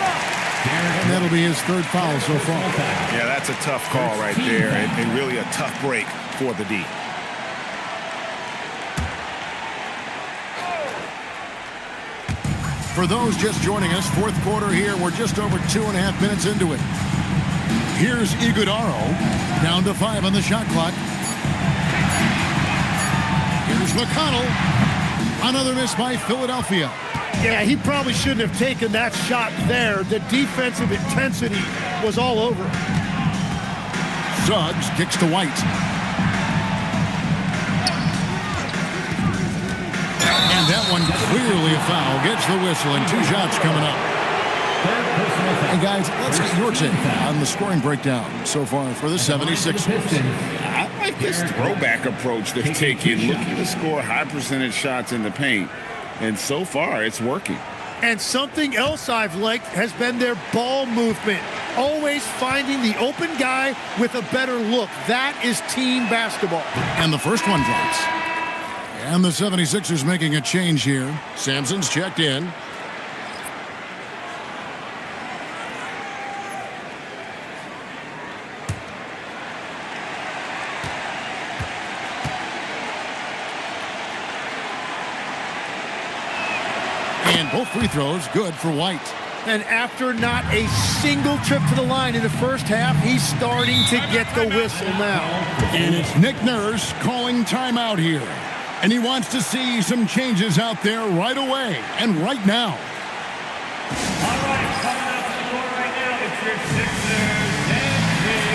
[SPEAKER 1] And that'll be his 3rd foul so far.
[SPEAKER 2] Yeah, that's a tough call right there. And really a tough break for the D.
[SPEAKER 1] For those just joining us, 4th quarter here. We're just over 2.5 minutes into it. Here's Iguodala, down to 5 on the shot clock. Here's McConnell. Another miss by Philadelphia.
[SPEAKER 3] Yeah, he probably shouldn't have taken that shot there. The defensive intensity was all over.
[SPEAKER 1] Suggs kicks to White. And that one clearly a foul. Gets the whistle and 2 shots coming up. And guys, let's get your take on the scoring breakdown so far for the 76ers.
[SPEAKER 2] I like this throwback approach they're taking, looking to score high percentage shots in the paint. And so far, it's working.
[SPEAKER 3] And something else I've liked has been their ball movement. Always finding the open guy with a better look. That is team basketball.
[SPEAKER 1] And the first one drops. And the 76ers making a change here. Sampson's checked in. And both free throws good for White.
[SPEAKER 3] And after not a single trip to the line in the first half, he's starting to get the whistle now.
[SPEAKER 1] And it's Nick Nurse calling timeout here. And he wants to see some changes out there right away and right now.
[SPEAKER 5] All right, coming out to the floor right now, it's your Sixers and Kings.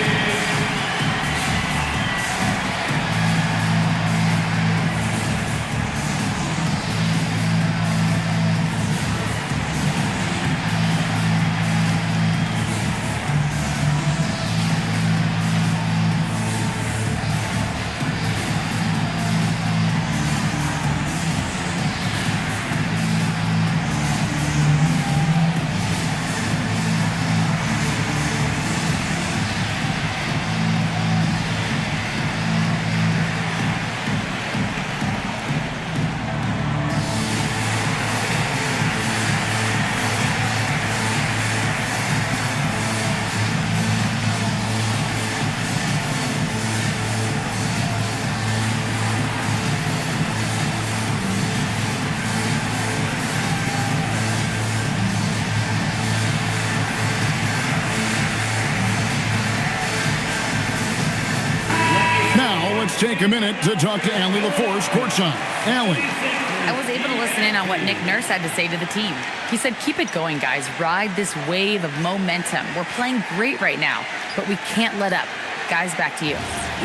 [SPEAKER 1] take a minute to talk to Allie LaForce courtside. Allie.
[SPEAKER 4] I was able to listen in on what Nick Nurse had to say to the team. He said, keep it going, guys. Ride this wave of momentum. We're playing great right now, but we can't let up. Guys, back to you.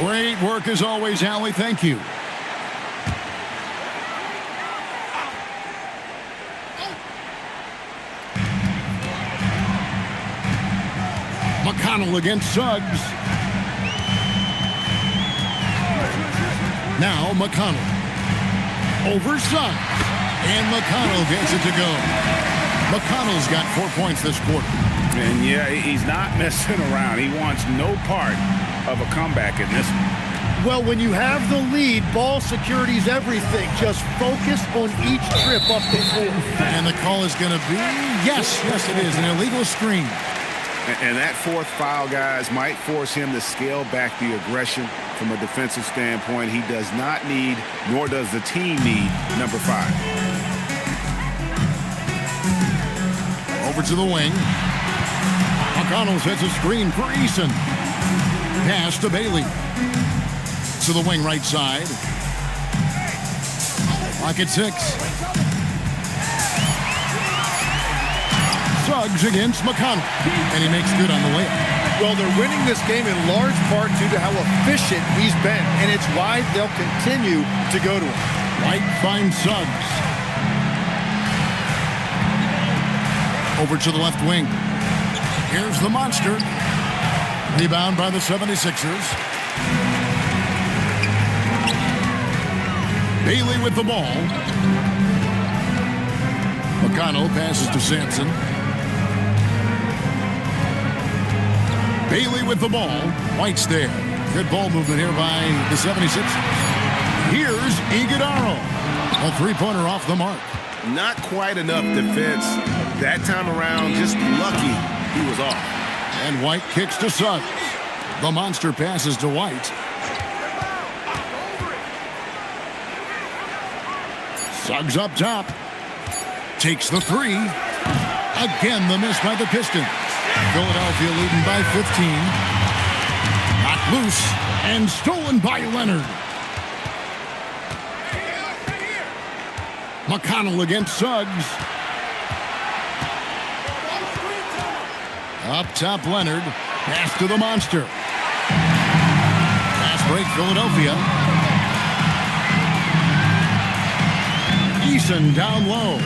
[SPEAKER 1] Great work as always, Allie. Thank you. McConnell against Suggs. Now McConnell. Over Suggs. And McConnell gets it to go. McConnell's got 4 points this quarter.
[SPEAKER 2] And yeah, he's not messing around. He wants no part of a comeback in this one.
[SPEAKER 3] Well, when you have the lead, ball security is everything. Just focus on each trip up the floor.
[SPEAKER 1] And the call is going to be, yes, it is, an illegal screen.
[SPEAKER 2] And that fourth foul, guys, might force him to scale back the aggression from a defensive standpoint. He does not need, nor does the team need, number 5.
[SPEAKER 1] Over to the wing. McConnell sets a screen for Eason. Pass to Bailey. To the wing right side. Clock at 6. Suggs against McConnell. And he makes good on the layup.
[SPEAKER 3] Well, they're winning this game in large part due to how efficient he's been. And it's why they'll continue to go to him.
[SPEAKER 1] White finds Suggs. Over to the left wing. Here's the monster. Rebound by the 76ers. Bailey with the ball. McConnell passes to Sampson. Bailey with the ball. White's there. Good ball movement here by the 76ers. Here's Iguodala. A three-pointer off the mark.
[SPEAKER 2] Not quite enough defense that time around. Just lucky he was off.
[SPEAKER 1] And White kicks to Suggs. The monster passes to White. Suggs up top. Takes the three. Again, the miss by the Pistons. Philadelphia leading by 15. Knocked loose and stolen by Leonard. McConnell against Suggs. Up top, Leonard. Pass to the monster. Pass break, Philadelphia. Eason down low.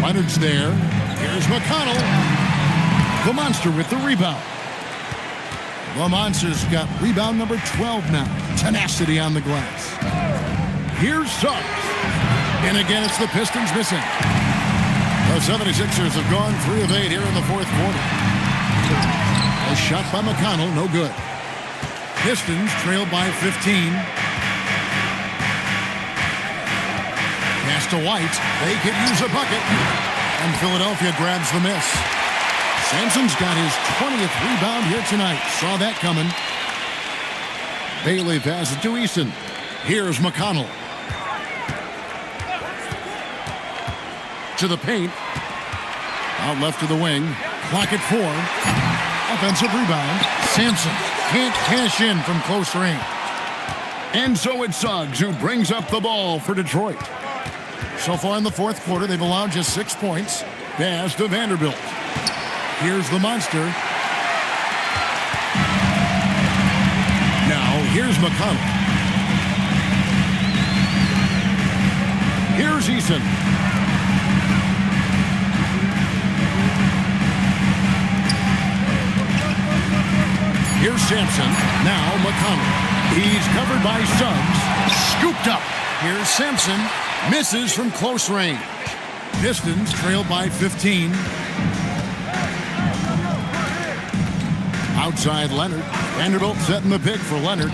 [SPEAKER 1] Leonard's there. Here's McConnell. The monster with the rebound. The monster's got rebound number 12 now. Tenacity on the glass. Here's Suggs. And again, it's the Pistons missing. The 76ers have gone 3 of 8 here in the fourth quarter. A shot by McConnell, no good. Pistons trail by 15. Pass to White. They could use a bucket. And Philadelphia grabs the miss. Sampson's got his 20th rebound here tonight. Saw that coming. Bailey passes to Eason. Here's McConnell. To the paint. Out left to the wing. Clock at 4. Offensive rebound. Sampson can't cash in from close range. And so it's Suggs who brings up the ball for Detroit. So far in the fourth quarter, they've allowed just 6 points. Pass to Vanderbilt. Here's the monster. Now, here's McConnell. Here's Eason. Here's Sampson. Now McConnell. He's covered by Suggs. Scooped up. Here's Sampson. Misses from close range. Pistons trail by 15. Outside Leonard. Vanderbilt setting the pick for Leonard.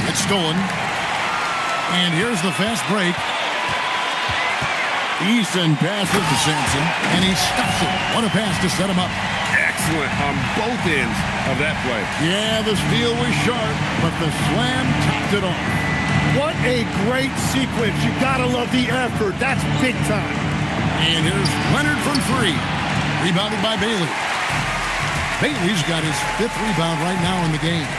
[SPEAKER 1] It's stolen. And here's the fast break. Eason passes to Sampson, and he stuffs it. What a pass to set him up.
[SPEAKER 2] Excellent on both ends of that play.
[SPEAKER 1] Yeah, the steal was sharp, but the slam topped it off.
[SPEAKER 3] What a great sequence. You gotta love the effort. That's big time.
[SPEAKER 1] And here's Leonard from 3. Rebounded by Bailey. Bailey's got his 5th rebound right now in the game.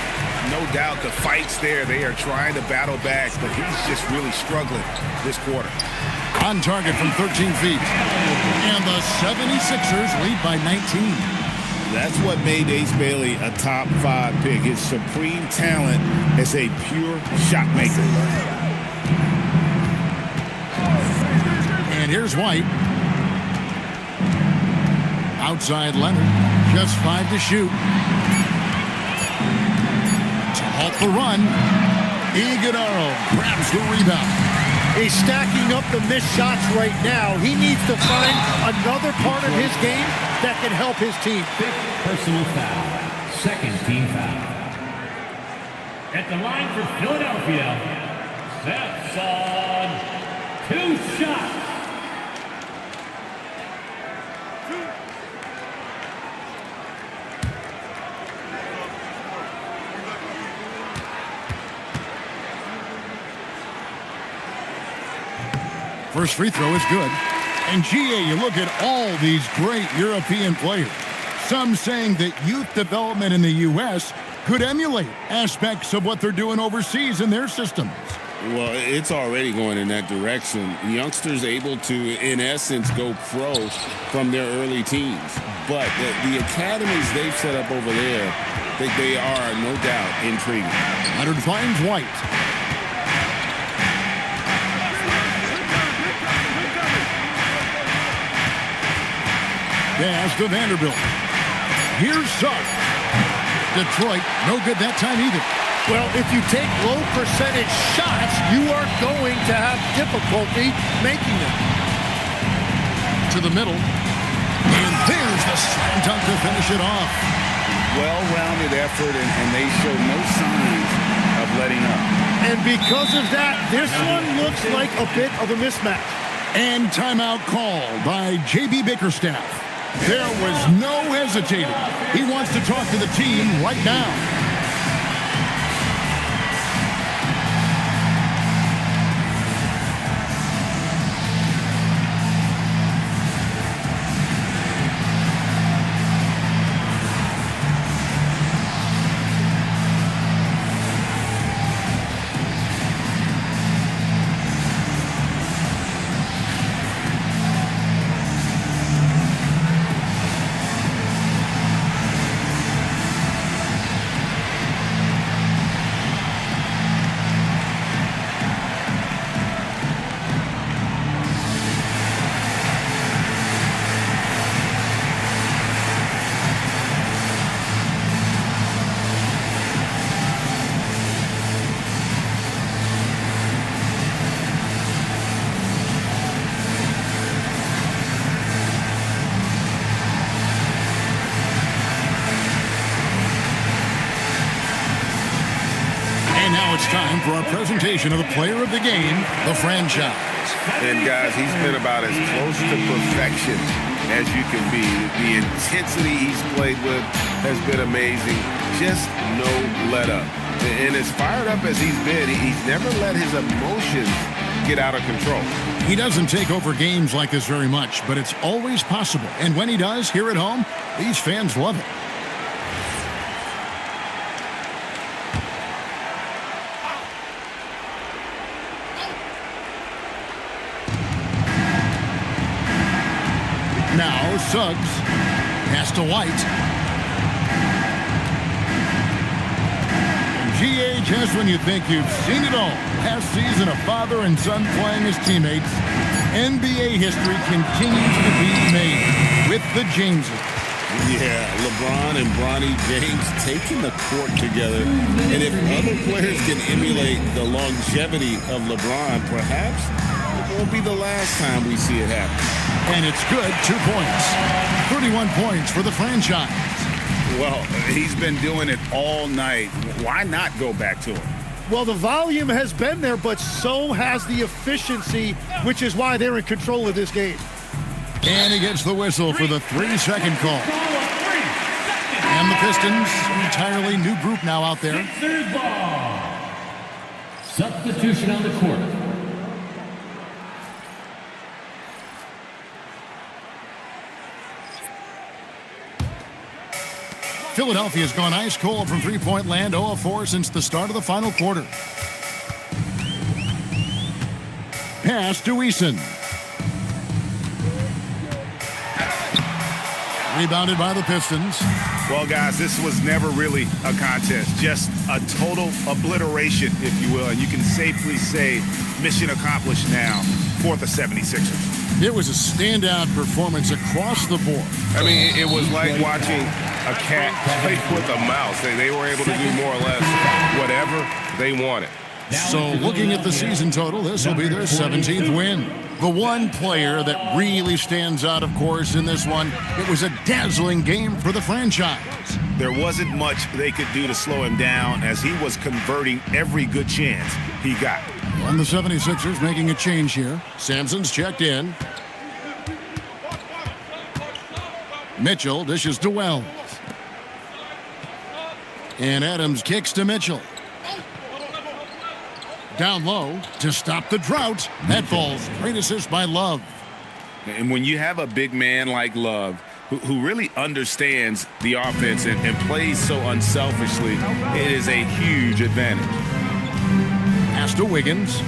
[SPEAKER 2] No doubt the fight's there. They are trying to battle back, but he's just really struggling this quarter.
[SPEAKER 1] On target from 13 feet. And the 76ers lead by 19.
[SPEAKER 6] That's what made Ace Bailey a top 5 pick. His supreme talent as a pure shot maker.
[SPEAKER 1] And here's White. Outside Leonard. Just 5 to shoot. To halt the run. Iguodala grabs the rebound.
[SPEAKER 3] He's stacking up the missed shots right now. He needs to find another part of his game that can help his team.
[SPEAKER 5] Fifth personal foul. Second team foul. At the line for Philadelphia, Samson. 2 shots.
[SPEAKER 1] First free throw is good. And GA, you look at all these great European players. Some saying that youth development in the U.S. could emulate aspects of what they're doing overseas in their systems.
[SPEAKER 6] Well, it's already going in that direction. Youngsters able to, in essence, go pro from their early teens. But the academies they've set up over there, they are, no doubt, intriguing.
[SPEAKER 1] Leonard finds White. Pass to Vanderbilt. Here's Suggs. Detroit, no good that time either.
[SPEAKER 3] Well, if you take low percentage shots, you are going to have difficulty making them.
[SPEAKER 1] To the middle. And there's the slam dunk to finish it off.
[SPEAKER 2] Well-rounded effort, and they show no signs of letting up.
[SPEAKER 3] And because of that, this one looks like a bit of a mismatch.
[SPEAKER 1] And timeout called by J.B. Bickerstaff. There was no hesitating. He wants to talk to the team right now. It's time for our presentation of the player of the game, the franchise.
[SPEAKER 2] And guys, he's been about as close to perfection as you can be. The intensity he's played with has been amazing. Just no let up. And as fired up as he's been, he's never let his emotions get out of control.
[SPEAKER 1] He doesn't take over games like this very much, but it's always possible. And when he does, here at home, these fans love it. Now Suggs, pass to White. And GA, just when you think you've seen it all, last season a father and son playing as teammates, NBA history continues to be made with the Jameses.
[SPEAKER 6] Yeah, LeBron and Bronny James taking the court together. And if other players can emulate the longevity of LeBron, perhaps it won't be the last time we see it happen.
[SPEAKER 1] And it's good, 2 points. 31 points for the franchise.
[SPEAKER 2] Well, he's been doing it all night. Why not go back to him?
[SPEAKER 3] Well, the volume has been there, but so has the efficiency, which is why they're in control of this game.
[SPEAKER 1] And he gets the whistle for the 3-second call. And the Pistons, entirely new group now out there.
[SPEAKER 5] Sixers ball. Substitution on the court.
[SPEAKER 1] Philadelphia's gone ice cold from three-point land, 0 of 4 since the start of the final quarter. Pass to Eason. Rebounded by the Pistons.
[SPEAKER 2] Well, guys, this was never really a contest, just a total obliteration, if you will, and you can safely say mission accomplished now for the 76ers.
[SPEAKER 1] It was a standout performance across the board.
[SPEAKER 11] I mean, it was like watching a cat play with a mouse. They were able to do more or less whatever they wanted.
[SPEAKER 1] So looking at the season total, this will be their 17th win. The one player that really stands out, of course, in this one, it was a dazzling game for the franchise.
[SPEAKER 2] There wasn't much they could do to slow him down as he was converting every good chance he got.
[SPEAKER 1] And the 76ers making a change here. Sampson's checked in. Mitchell dishes to Wells. And Adams kicks to Mitchell. Down low to stop the drought. That falls. Great assist by Love.
[SPEAKER 2] And when you have a big man like Love, who really understands the offense and plays so unselfishly, it is a huge advantage.
[SPEAKER 1] Pass to Wiggins.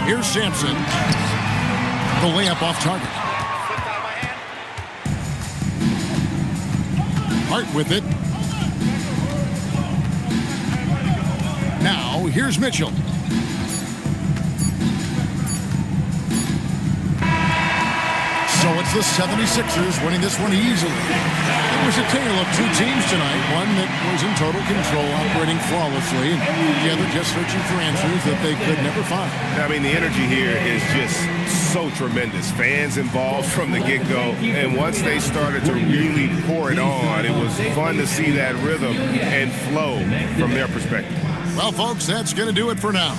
[SPEAKER 1] Here's Sampson. The layup off target. Hart with it. Now, here's Mitchell. So it's the 76ers winning this one easily. It was a tale of two teams tonight. One that was in total control, operating flawlessly, and the other just searching for answers that they could never find.
[SPEAKER 2] I mean, the energy here is just so tremendous. Fans involved from the get-go, and once they started to really pour it on, it was fun to see that rhythm and flow from their perspective.
[SPEAKER 1] Well, folks, that's going to do it for now.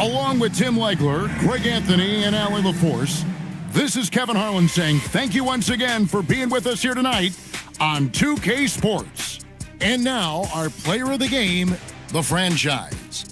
[SPEAKER 1] Along with Tim Legler, Greg Anthony, and Allie LaForce, this is Kevin Harlan saying thank you once again for being with us here tonight on 2K Sports. And now, our player of the game, the franchise.